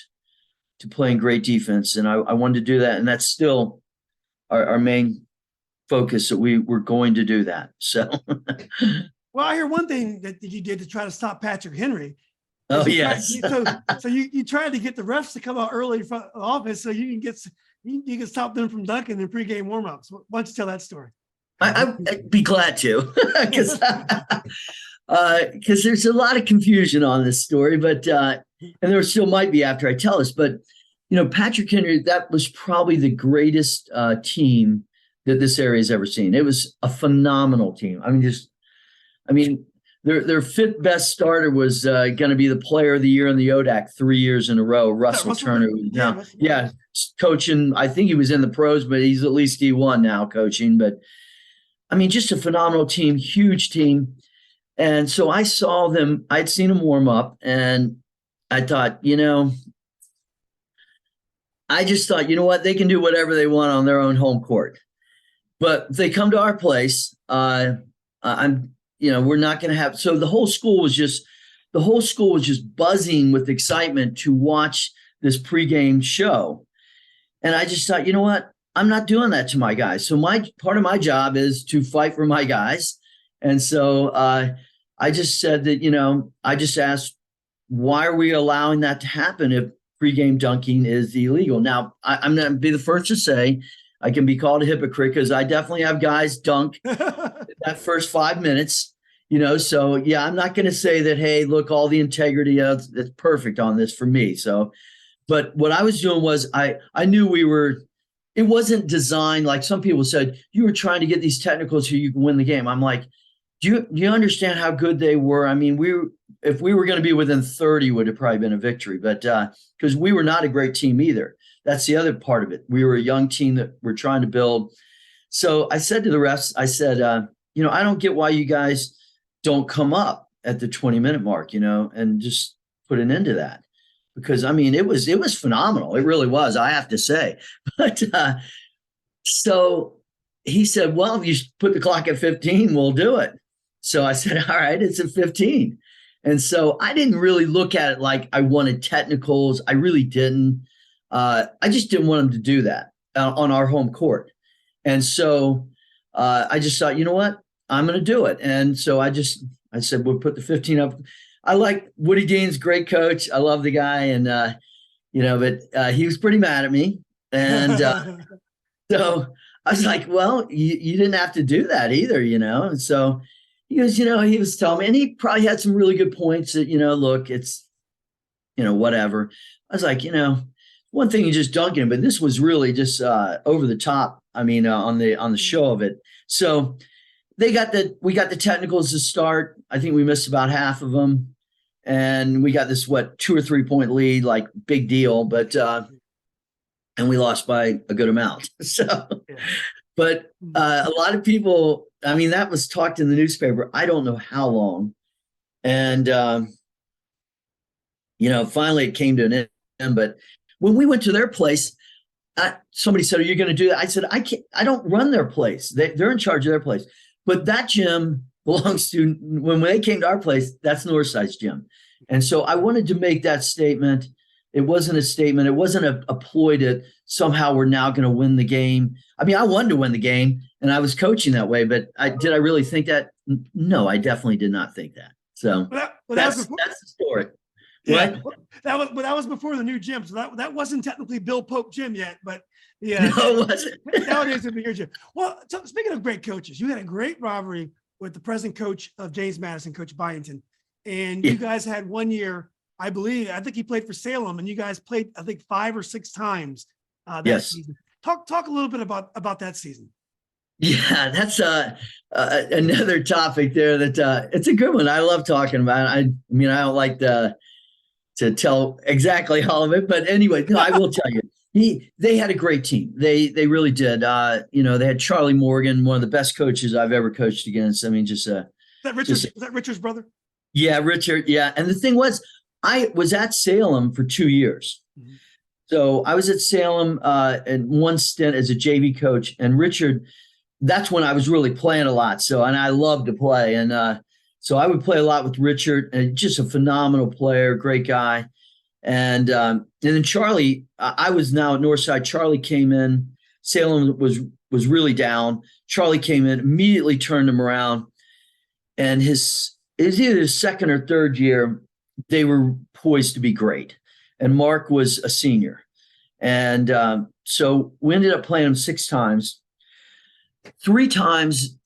to playing great defense. And I wanted to do that. And that's still our main focus, that we were going to do that. So. Well, I hear one thing that you did to try to stop Patrick Henry. Oh, yes. So you tried to get the refs to come out early from office so you can stop them from dunking in pregame warmups. Why don't you tell that story? I'd be glad to, because there's a lot of confusion on this story, but and there still might be after I tell this. But Patrick Henry, that was probably the greatest team that this area has ever seen. It was a phenomenal team. Their fifth best starter was going to be the player of the year in the ODAC 3 years in a row. Russell Turner, coaching. I think he was in the pros, but he's at least D1 now coaching. But just a phenomenal team, huge team. And so I saw them, I'd seen them warm up, and I thought, I just thought, what, they can do whatever they want on their own home court. But if they come to our place, we're not going to have, so the whole school was just buzzing with excitement to watch this pregame show. And I just thought, what? I'm not doing that to my guys. So part of my job is to fight for my guys. And so I just said that, I just asked, why are we allowing that to happen if pregame dunking is illegal? Now, I'm going to be the first to say I can be called a hypocrite, because I definitely have guys dunk that first 5 minutes, So, yeah, I'm not going to say that, hey, look, all the integrity that's perfect on this for me. So, but what I was doing was I knew it wasn't designed like some people said, you were trying to get these technicals so you can win the game. I'm like, do you understand how good they were? If we were going to be within 30, would have probably been a victory, but because we were not a great team either. That's the other part of it. We were a young team that we're trying to build. So I said to the refs, I said, I don't get why you guys don't come up at the 20-minute mark, and just put an end to that. Because it was phenomenal. It really was, I have to say. But so he said, well, if you put the clock at 15, we'll do it. So I said, all right, it's at 15. And so I didn't really look at it like I wanted technicals. I really didn't. I just didn't want them to do that on our home court. And so I just thought, you know what, I'm going to do it. And so I said, we'll put the 15 up. I like Woody Dean's great coach. I love the guy. And, but he was pretty mad at me. And so I was like, well, you didn't have to do that either, And so he goes, he was telling me, and he probably had some really good points that, look, it's, whatever. I was like, one thing you just dunking, but this was really just over the top. On the show of it. So we got the technicals to start. I think we missed about half of them. And we got this, 2 or 3 point lead, like big deal, but, and we lost by a good amount. So, but a lot of people, that was talked in the newspaper, I don't know how long. And, finally it came to an end. But when we went to their place, somebody said, "Are you going to do that?" I said, "I can't. I don't run their place. They're in charge of their place. But that gym belongs to when they came to our place. That's Northside's gym." And so I wanted to make that statement. It wasn't a statement. It wasn't a ploy to somehow we're now going to win the game. I mean, I wanted to win the game, and I was coaching that way. But did I really think that? No, I definitely did not think that. So that's the story. Yeah, What? that was before the new gym, so that wasn't technically Bill Pope gym yet, but yeah, No, it wasn't. nowadays it'd be your gym. Well, so speaking of great coaches, you had a great rivalry with the present coach of James Madison, Coach Byington, and you guys had 1 year, I think he played for Salem, and you guys played, I think 5 or 6 times that season. Talk a little bit about that season. Yeah, that's another topic there that it's a good one. I love talking about it. I mean, I don't like to tell exactly all of it, but anyway, no, I will tell you. They had a great team. They really did. They had Charlie Morgan, one of the best coaches I've ever coached against. I mean, was that Richard's brother? Yeah, Richard. Yeah, and the thing was, I was at Salem for 2 years. Mm-hmm. So I was at Salem in one stint as a JV coach, and Richard. That's when I was really playing a lot. And I loved to play. And so I would play a lot with Richard, and just a phenomenal player, great guy. And then Charlie, I was now at Northside. Charlie came in. Salem was really down. Charlie came in, immediately turned him around. And it was either his second or third year, they were poised to be great. And Mark was a senior. And so we ended up playing him 6 times. 3 times,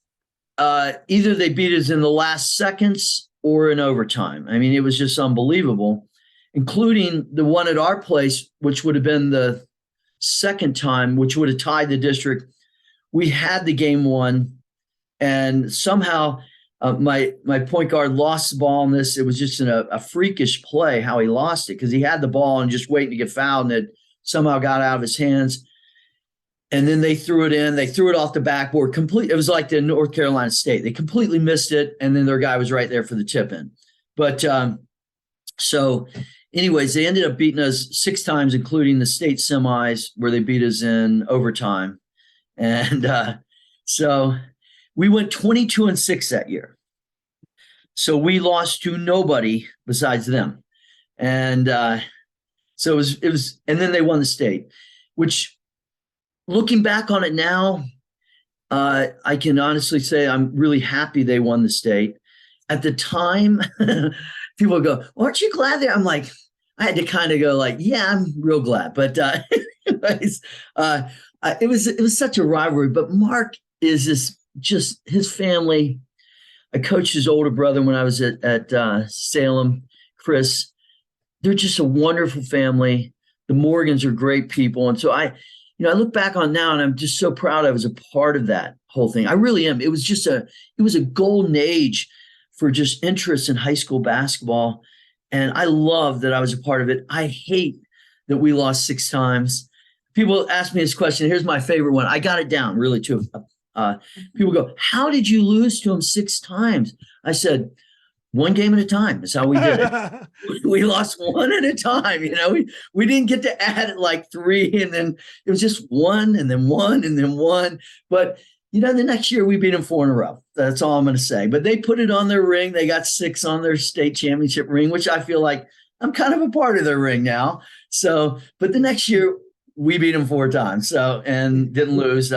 either they beat us in the last seconds or in overtime. I mean, it was just unbelievable, including the one at our place, which would have been the second time, which would have tied the district. We had the game won, and somehow my point guard lost the ball in this. It was just a freakish play how he lost it, because he had the ball and just waiting to get fouled, and it somehow got out of his hands. And then they threw it in. They threw it off the backboard. It was like the North Carolina State. They completely missed it, and then their guy was right there for the tip in. But so anyways, they ended up beating us 6 times, including the state semis where they beat us in overtime. And so we went 22-6 that year. So we lost to nobody besides them. And so it was, and then they won the state, which, looking back on it now, I can honestly say I'm really happy they won the state. At the time, people go, well, "Aren't you glad that?" I'm like, I had to kind of go like, "Yeah, I'm real glad." But anyways, it was such a rivalry. But Mark is just his family. I coached his older brother when I was at Salem, Chris. They're just a wonderful family. The Morgans are great people, and so I look back on now, and I'm just so proud I was a part of that whole thing. I really am. It was a golden age for just interest in high school basketball. And I love that I was a part of it. I hate that we lost 6 times. People ask me this question. Here's my favorite one. I got it down really too. People go, "How did you lose to him 6 times?" I said, 1 game at a time. That's how we did it. We lost 1 at a time. We didn't get to add like 3, and then it was just 1 and then 1 and then 1. But the next year we beat them 4 in a row. That's all I'm going to say. But they put it on their ring. They got 6 on their state championship ring, which I feel like I'm kind of a part of their ring now. So, but the next year we beat them 4 times. So, and didn't lose.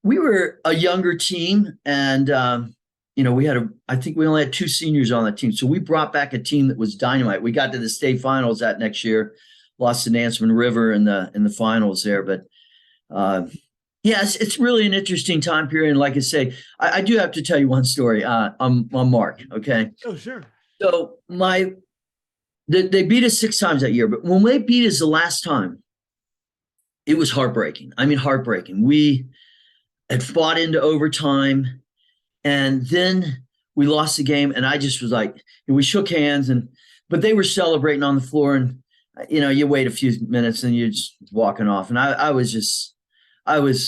We were a younger team, and I think we only had 2 seniors on that team. So we brought back a team that was dynamite. We got to the state finals that next year, lost to Nansemond River in the finals there. But yes, it's really an interesting time period. And like I say, I do have to tell you one story on Mark. Okay. Oh, sure. So they beat us 6 times that year, but when they beat us the last time, it was heartbreaking. I mean, heartbreaking. We had fought into overtime. And then we lost the game, and I just was like, we shook hands, but they were celebrating on the floor, and you wait a few minutes and you're just walking off. And I was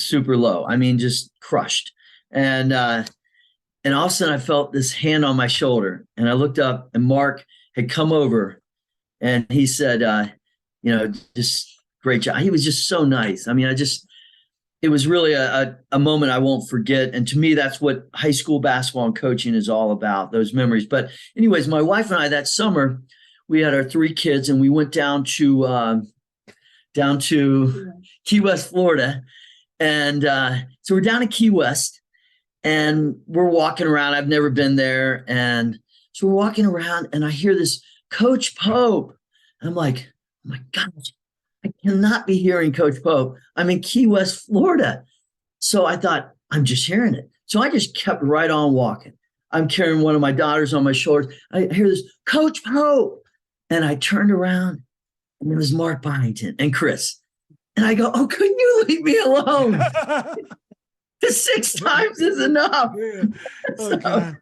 super low. I mean, just crushed. And all of a sudden I felt this hand on my shoulder, and I looked up, and Mark had come over, and he said, just great job. He was just so nice. I mean, it was really a moment I won't forget. And to me, that's what high school basketball and coaching is all about, those memories. But anyways, my wife and I that summer, we had our 3 kids and we went down to Key West, Florida. And so we're down in Key West and we're walking around. I've never been there. And so we're walking around and I hear this Coach Pope. I'm like, oh my gosh, I cannot be hearing Coach Pope. I'm in Key West, Florida. So I thought, I'm just hearing it. So I just kept right on walking. I'm carrying one of my daughters on my shoulders. I hear this, Coach Pope. And I turned around and it was Mark Byington and Chris. And I go, oh, couldn't you leave me alone? The 6 times is enough. Yeah. Oh, God.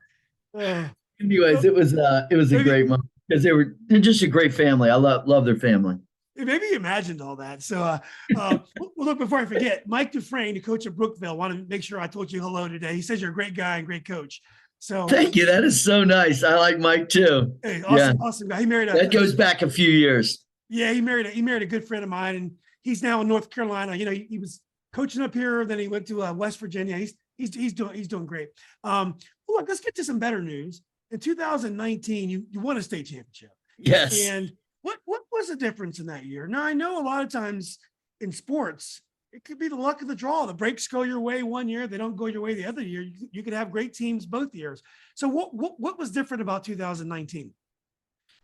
Anyways, it was a great moment because they're just a great family. I love their family. Maybe you imagined all that. So, well, look, before I forget, Mike Dufresne, the coach of Brookville, wanted to make sure I told you hello today. He says you're a great guy and great coach. So thank you. That is so nice. I like Mike too. Hey, awesome guy. He married that goes back a few years. Yeah, he married a good friend of mine, and he's now in North Carolina. You know, he was coaching up here, then he went to West Virginia. He's doing great. Well, look, let's get to some better news. In 2019, you won a state championship. Yes. And what was the difference in that year? Now, I know a lot of times in sports, it could be the luck of the draw. The breaks go your way one year, they don't go your way the other year. You could have great teams both years. So what was different about 2019?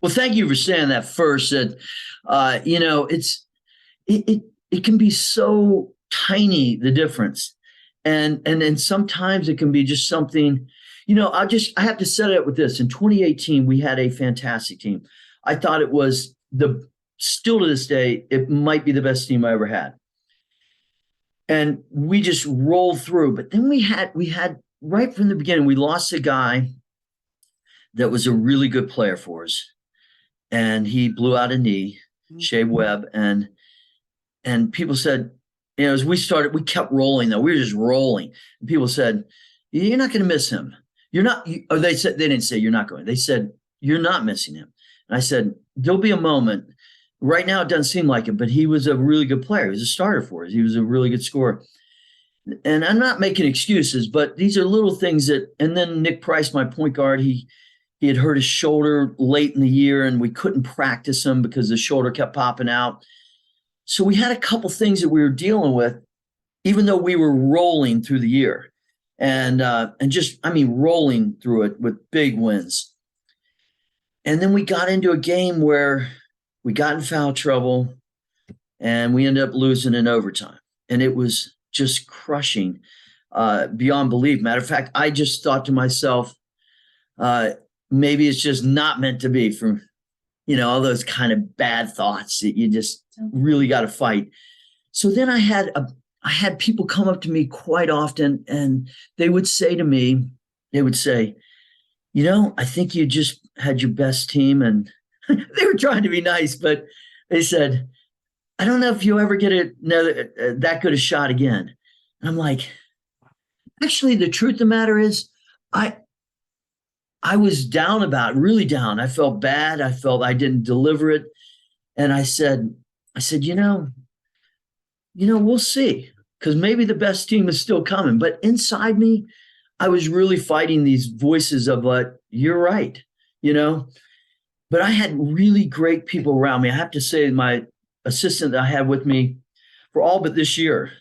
Well, thank you for saying that first. That you know, it can be so tiny, the difference, and then sometimes it can be just something. You know, I have to set it up with this. In 2018, we had a fantastic team. I thought it was still to this day, it might be the best team I ever had. And we just rolled through. But then we had right from the beginning, we lost a guy that was a really good player for us. And he blew out a knee, Shea Webb. And people said, you know, as we started, we kept rolling though. We were just rolling. And people said, you're not going to miss him. You're not, or they didn't say you're not going. They said, you're not missing him. And I said, there'll be a moment. Right now, it doesn't seem like it, but he was a really good player. He was a starter for us. He was a really good scorer. And I'm not making excuses, but these are little things that, and then Nick Price, my point guard, he had hurt his shoulder late in the year and we couldn't practice him because the shoulder kept popping out. So we had a couple things that we were dealing with, even though we were rolling through the year and just, I mean, rolling through it with big wins. And then we got into a game where we got in foul trouble and we ended up losing in overtime. And it was just crushing beyond belief. Matter of fact, I just thought to myself, maybe it's just not meant to be, from, you know, all those kind of bad thoughts that you just really got to fight. So then I had people come up to me quite often and they would say to me, you know, I think you just had your best team. And they were trying to be nice, but they said, I don't know if you'll ever get another that good a shot again. And I'm like, actually, the truth of the matter is I was down about it, really down. I felt bad. I felt I didn't deliver it. And I said, you know, we'll see, because maybe the best team is still coming. But inside me, I was really fighting these voices of you're right, you know. But I had really great people around me. I have to say, my assistant that I had with me for all but this year.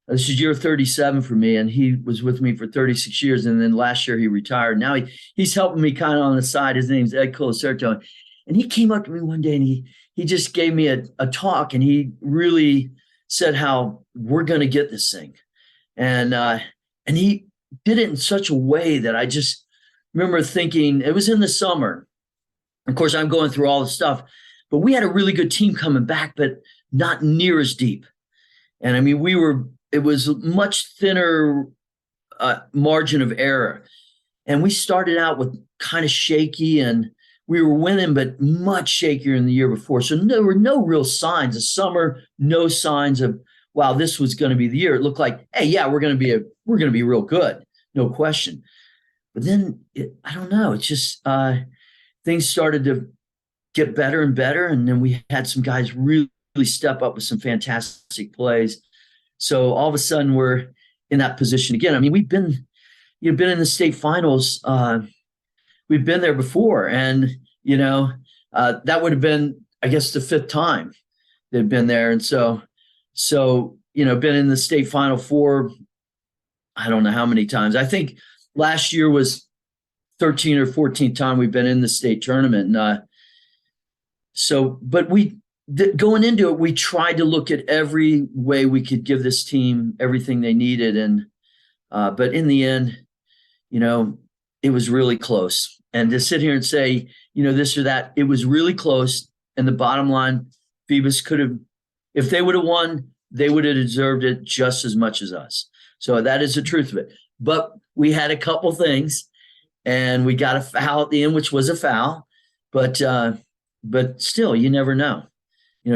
This is year 37 for me, and he was with me for 36 years. And then last year he retired. Now he's helping me kind of on the side. His name's Ed Colacerto. And he came up to me one day and he just gave me a talk, and he really said how we're going to get this thing. And he did it in such a way that I just remember thinking, it was in the summer. Of course, I'm going through all the stuff, but we had a really good team coming back, but not near as deep. And I mean, it was a much thinner margin of error. And we started out with kind of shaky, and we were winning, but much shakier than the year before. So there were no real signs of summer, no signs of, wow, this was going to be the year. It looked like, hey, yeah, we're going to be real good, no question. But then I don't know. It's just things started to get better and better. And then we had some guys really really step up with some fantastic plays. So all of a sudden we're in that position again. I mean, we've been in the state finals. We've been there before, and that would have been, I guess, the 5th time they've been there. And so been in the state final for, I don't know how many times. I think last year was 13 or 14th time we've been in the state tournament. And but going into it, we tried to look at every way we could give this team everything they needed. And but in the end, it was really close. And to sit here and say, this or that, it was really close. And the bottom line, Phoebus could have, if they would have won, they would have deserved it just as much as us. So that is the truth of it. But we had a couple things, and we got a foul at the end, which was a foul. But still, you never know.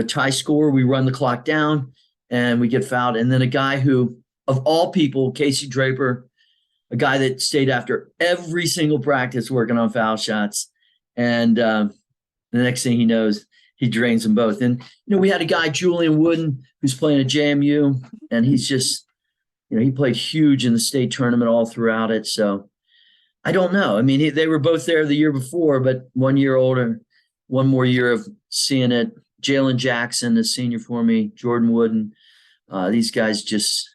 Tie score, we run the clock down, and we get fouled. And then a guy who, of all people, Casey Draper, a guy that stayed after every single practice working on foul shots. And the next thing he knows, he drains them both. And, we had a guy, Julian Wooden, who's playing at JMU, and he's just, he played huge in the state tournament all throughout it. So I don't know. I mean, they were both there the year before, but 1 year older, one more year of seeing it. Jalen Jackson, the senior for me, Jordan Wooden. These guys just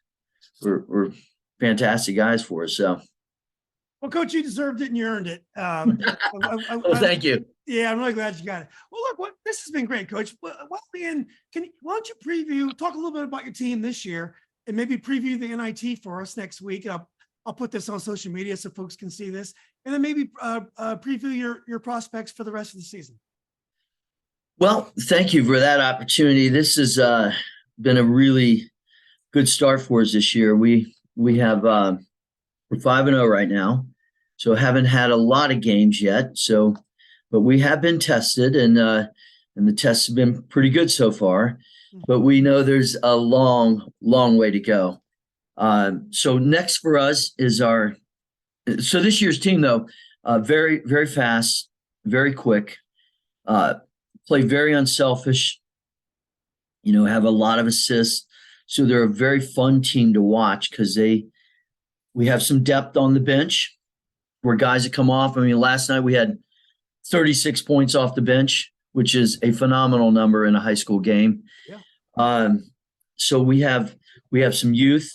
were fantastic guys for us. So, well, Coach, you deserved it and you earned it. Well, thank you. Yeah, I'm really glad you got it. Well, look, this has been great, Coach. Why don't you talk a little bit about your team this year, and maybe preview the NIT for us next week. I'll put this on social media so folks can see this, and then maybe preview your prospects for the rest of the season. Well, thank you for that opportunity. This has been a really good start for us this year. We have we're 5-0 right now, so haven't had a lot of games yet. So, but we have been tested, and the tests have been pretty good so far. But we know there's a long, long way to go. So next for us is so this year's team, though, very, very fast, very quick, play very unselfish, have a lot of assists. So they're a very fun team to watch because we have some depth on the bench where guys that come off. I mean, last night we had 36 points off the bench, which is a phenomenal number in a high school game. Yeah. So we have some youth,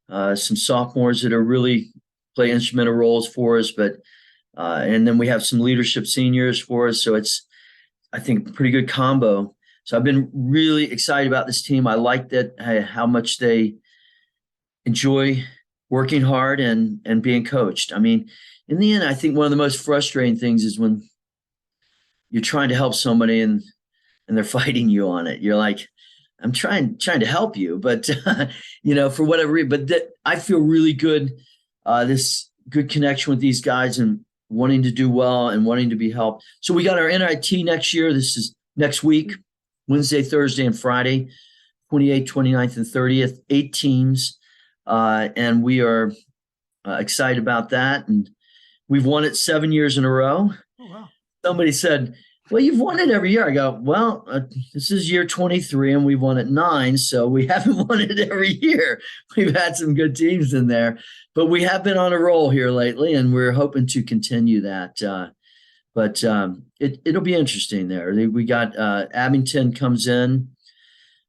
some sophomores that are really play instrumental roles for us, but and then we have some leadership seniors for us. So it's, I think, a pretty good combo. So I've been really excited about this team. I like how much they enjoy working hard and being coached. I mean, in the end, I think one of the most frustrating things is when you're trying to help somebody and they're fighting you on it. You're like, I'm trying to help you, but for whatever reason. But I feel really good, this good connection with these guys and wanting to do well and wanting to be helped. So we got our NIT next year. This is next week, Wednesday, Thursday, and Friday, 28th, 29th, and 30th, 8 teams. And we are excited about that. And we've won it 7 years in a row. Oh, wow. Somebody said, well, you've won it every year. I go, well, this is year 23 and we've won it 9. So we haven't won it every year. We've had some good teams in there, but we have been on a roll here lately and we're hoping to continue that. But it'll be interesting there. We got Abington comes in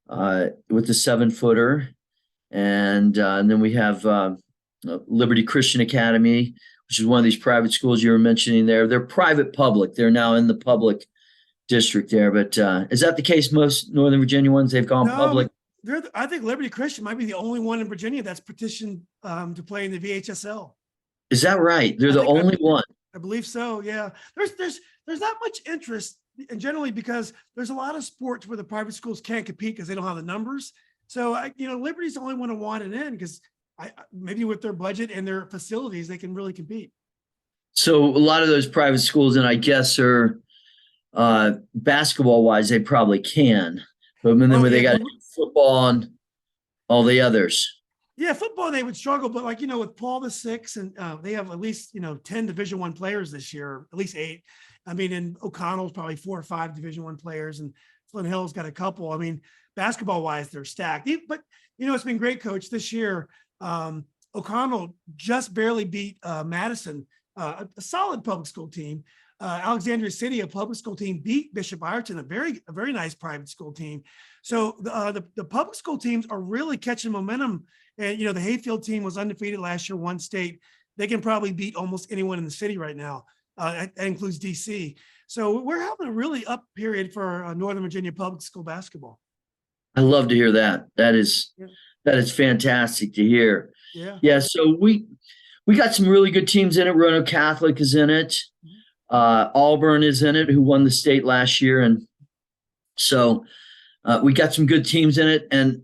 with the 7-footer. And then we have Liberty Christian Academy, which is one of these private schools you were mentioning there. They're private public. They're now in the public district there. But is that the case? Most Northern Virginia ones, they've gone public? I think Liberty Christian might be the only one in Virginia that's petitioned to play in the VHSL. Is that right? They're the only one. I believe so. Yeah. There's not much interest, and generally because there's a lot of sports where the private schools can't compete because they don't have the numbers. So, Liberty's the only one to want it in because maybe with their budget and their facilities, they can really compete. So a lot of those private schools, and I guess are basketball wise, they probably can, but then they got football and all the others. Yeah, football they would struggle, but with Paul VI, and they have at least 10 Division I players this year, at least 8. I mean, and O'Connell's probably 4 or 5 Division I players, and Flint Hill's got a couple. I mean, basketball wise, they're stacked. But it's been great, Coach. This year, O'Connell just barely beat Madison, a solid public school team. Alexandria City, a public school team, beat Bishop Ireton, a very nice private school team. So the public school teams are really catching momentum. And the Hayfield team was undefeated last year, won state. They can probably beat almost anyone in the city right now. That includes DC. So we're having a really up period for Northern Virginia public school basketball. I love to hear that. That is fantastic to hear. Yeah. So we got some really good teams in it. Roanoke Catholic is in it. Auburn is in it, who won the state last year, and so we got some good teams in it. And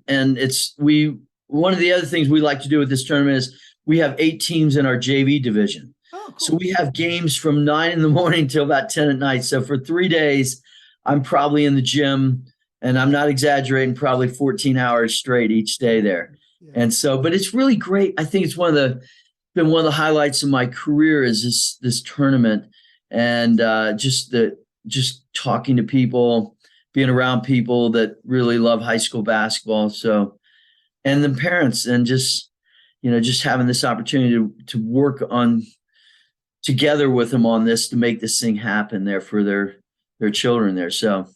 one of the other things we like to do with this tournament is we have 8 teams in our JV division. Oh, cool. So we have games from 9 a.m. till about 10 at night. So for 3 days, I'm probably in the gym, and I'm not exaggerating, probably 14 hours straight each day there. Yeah. And so, but it's really great. I think it's been one of the highlights of my career is this tournament, and just talking to people, being around people that really love high school basketball. So, and the parents, and just having this opportunity to work on together with them on this to make this thing happen there for their children there. So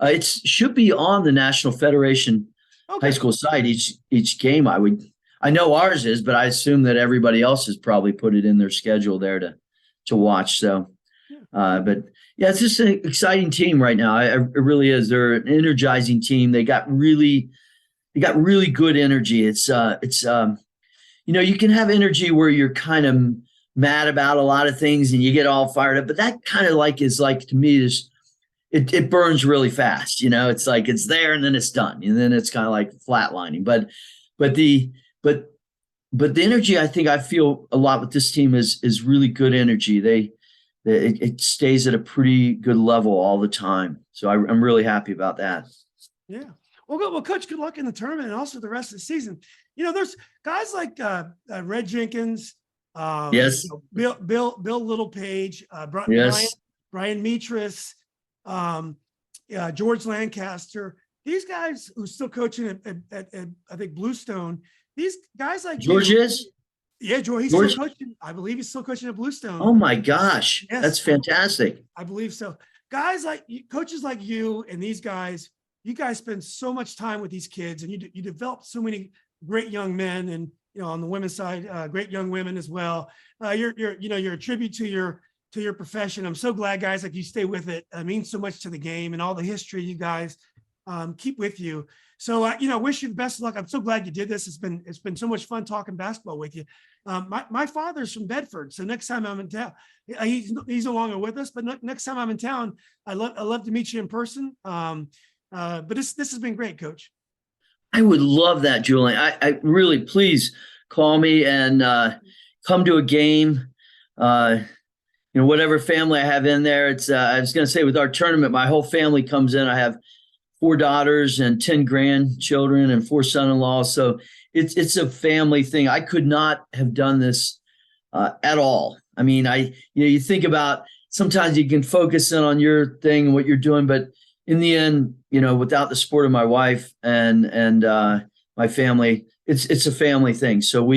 it should be on the National Federation high school site each game. I know ours is, but I assume that everybody else has probably put it in their schedule there to watch. So, but yeah, it's just an exciting team right now. It really is. They're an energizing team. They got really good energy. It's you can have energy where you're kind of mad about a lot of things and you get all fired up, but that kind of is to me is it burns really fast. It's like it's there and then it's done, and then it's kind of like flatlining. But the energy, I think I feel a lot with this team is really good energy. It stays at a pretty good level all the time. So I'm really happy about that. Yeah. Well, Coach, good luck in the tournament and also the rest of the season. There's guys like Red Jenkins, yes, Bill Littlepage, yes, Brian Metris, George Lancaster. These guys who are still coaching at I think Bluestone. These guys like George is. Yeah, George. He's still coaching. I believe he's still coaching at Bluestone. Oh my gosh, yes. That's fantastic. I believe so. Guys coaches like you and these guys. You guys spend so much time with these kids, and you develop so many great young men, and on the women's side, great young women as well. You're a tribute to your profession. I'm so glad, guys, like you stay with it. It means so much to the game and all the history you guys keep with you. So wish you the best of luck. I'm so glad you did this. It's been so much fun talking basketball with you. My father's from Bedford, so next time I'm in town, he's no longer with us, but next time I'm in town, I love to meet you in person. But this has been great, Coach. I would love that, Julian. I really, please call me and come to a game. Whatever family I have in there. It's I was going to say, with our tournament, my whole family comes in. I have 4 daughters and 10 grandchildren and 4 son-in-laws. So it's a family thing. I could not have done this at all. I mean, you think about, sometimes you can focus in on your thing and what you're doing, but in the end, without the support of my wife and my family, it's a family thing. So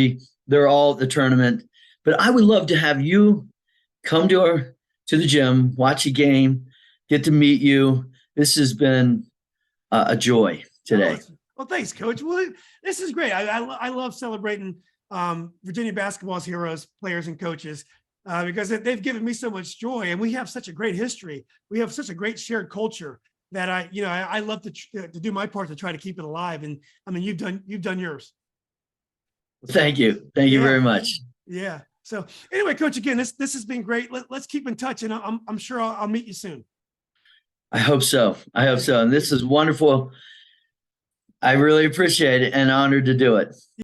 they're all at the tournament. But I would love to have you come to the gym, watch a game, get to meet you. This has been a joy today. Well, thanks, Coach. Well, this is great. I love celebrating Virginia basketball's heroes, players, and coaches. Because they've given me so much joy, and we have such a great history. We have such a great shared culture that I love to do my part to try to keep it alive. And I mean, you've done yours. Thank you very much. Yeah. So anyway, Coach, again, this has been great. Let's keep in touch, and I'm sure I'll meet you soon. I hope so. And this is wonderful. I really appreciate it and honored to do it.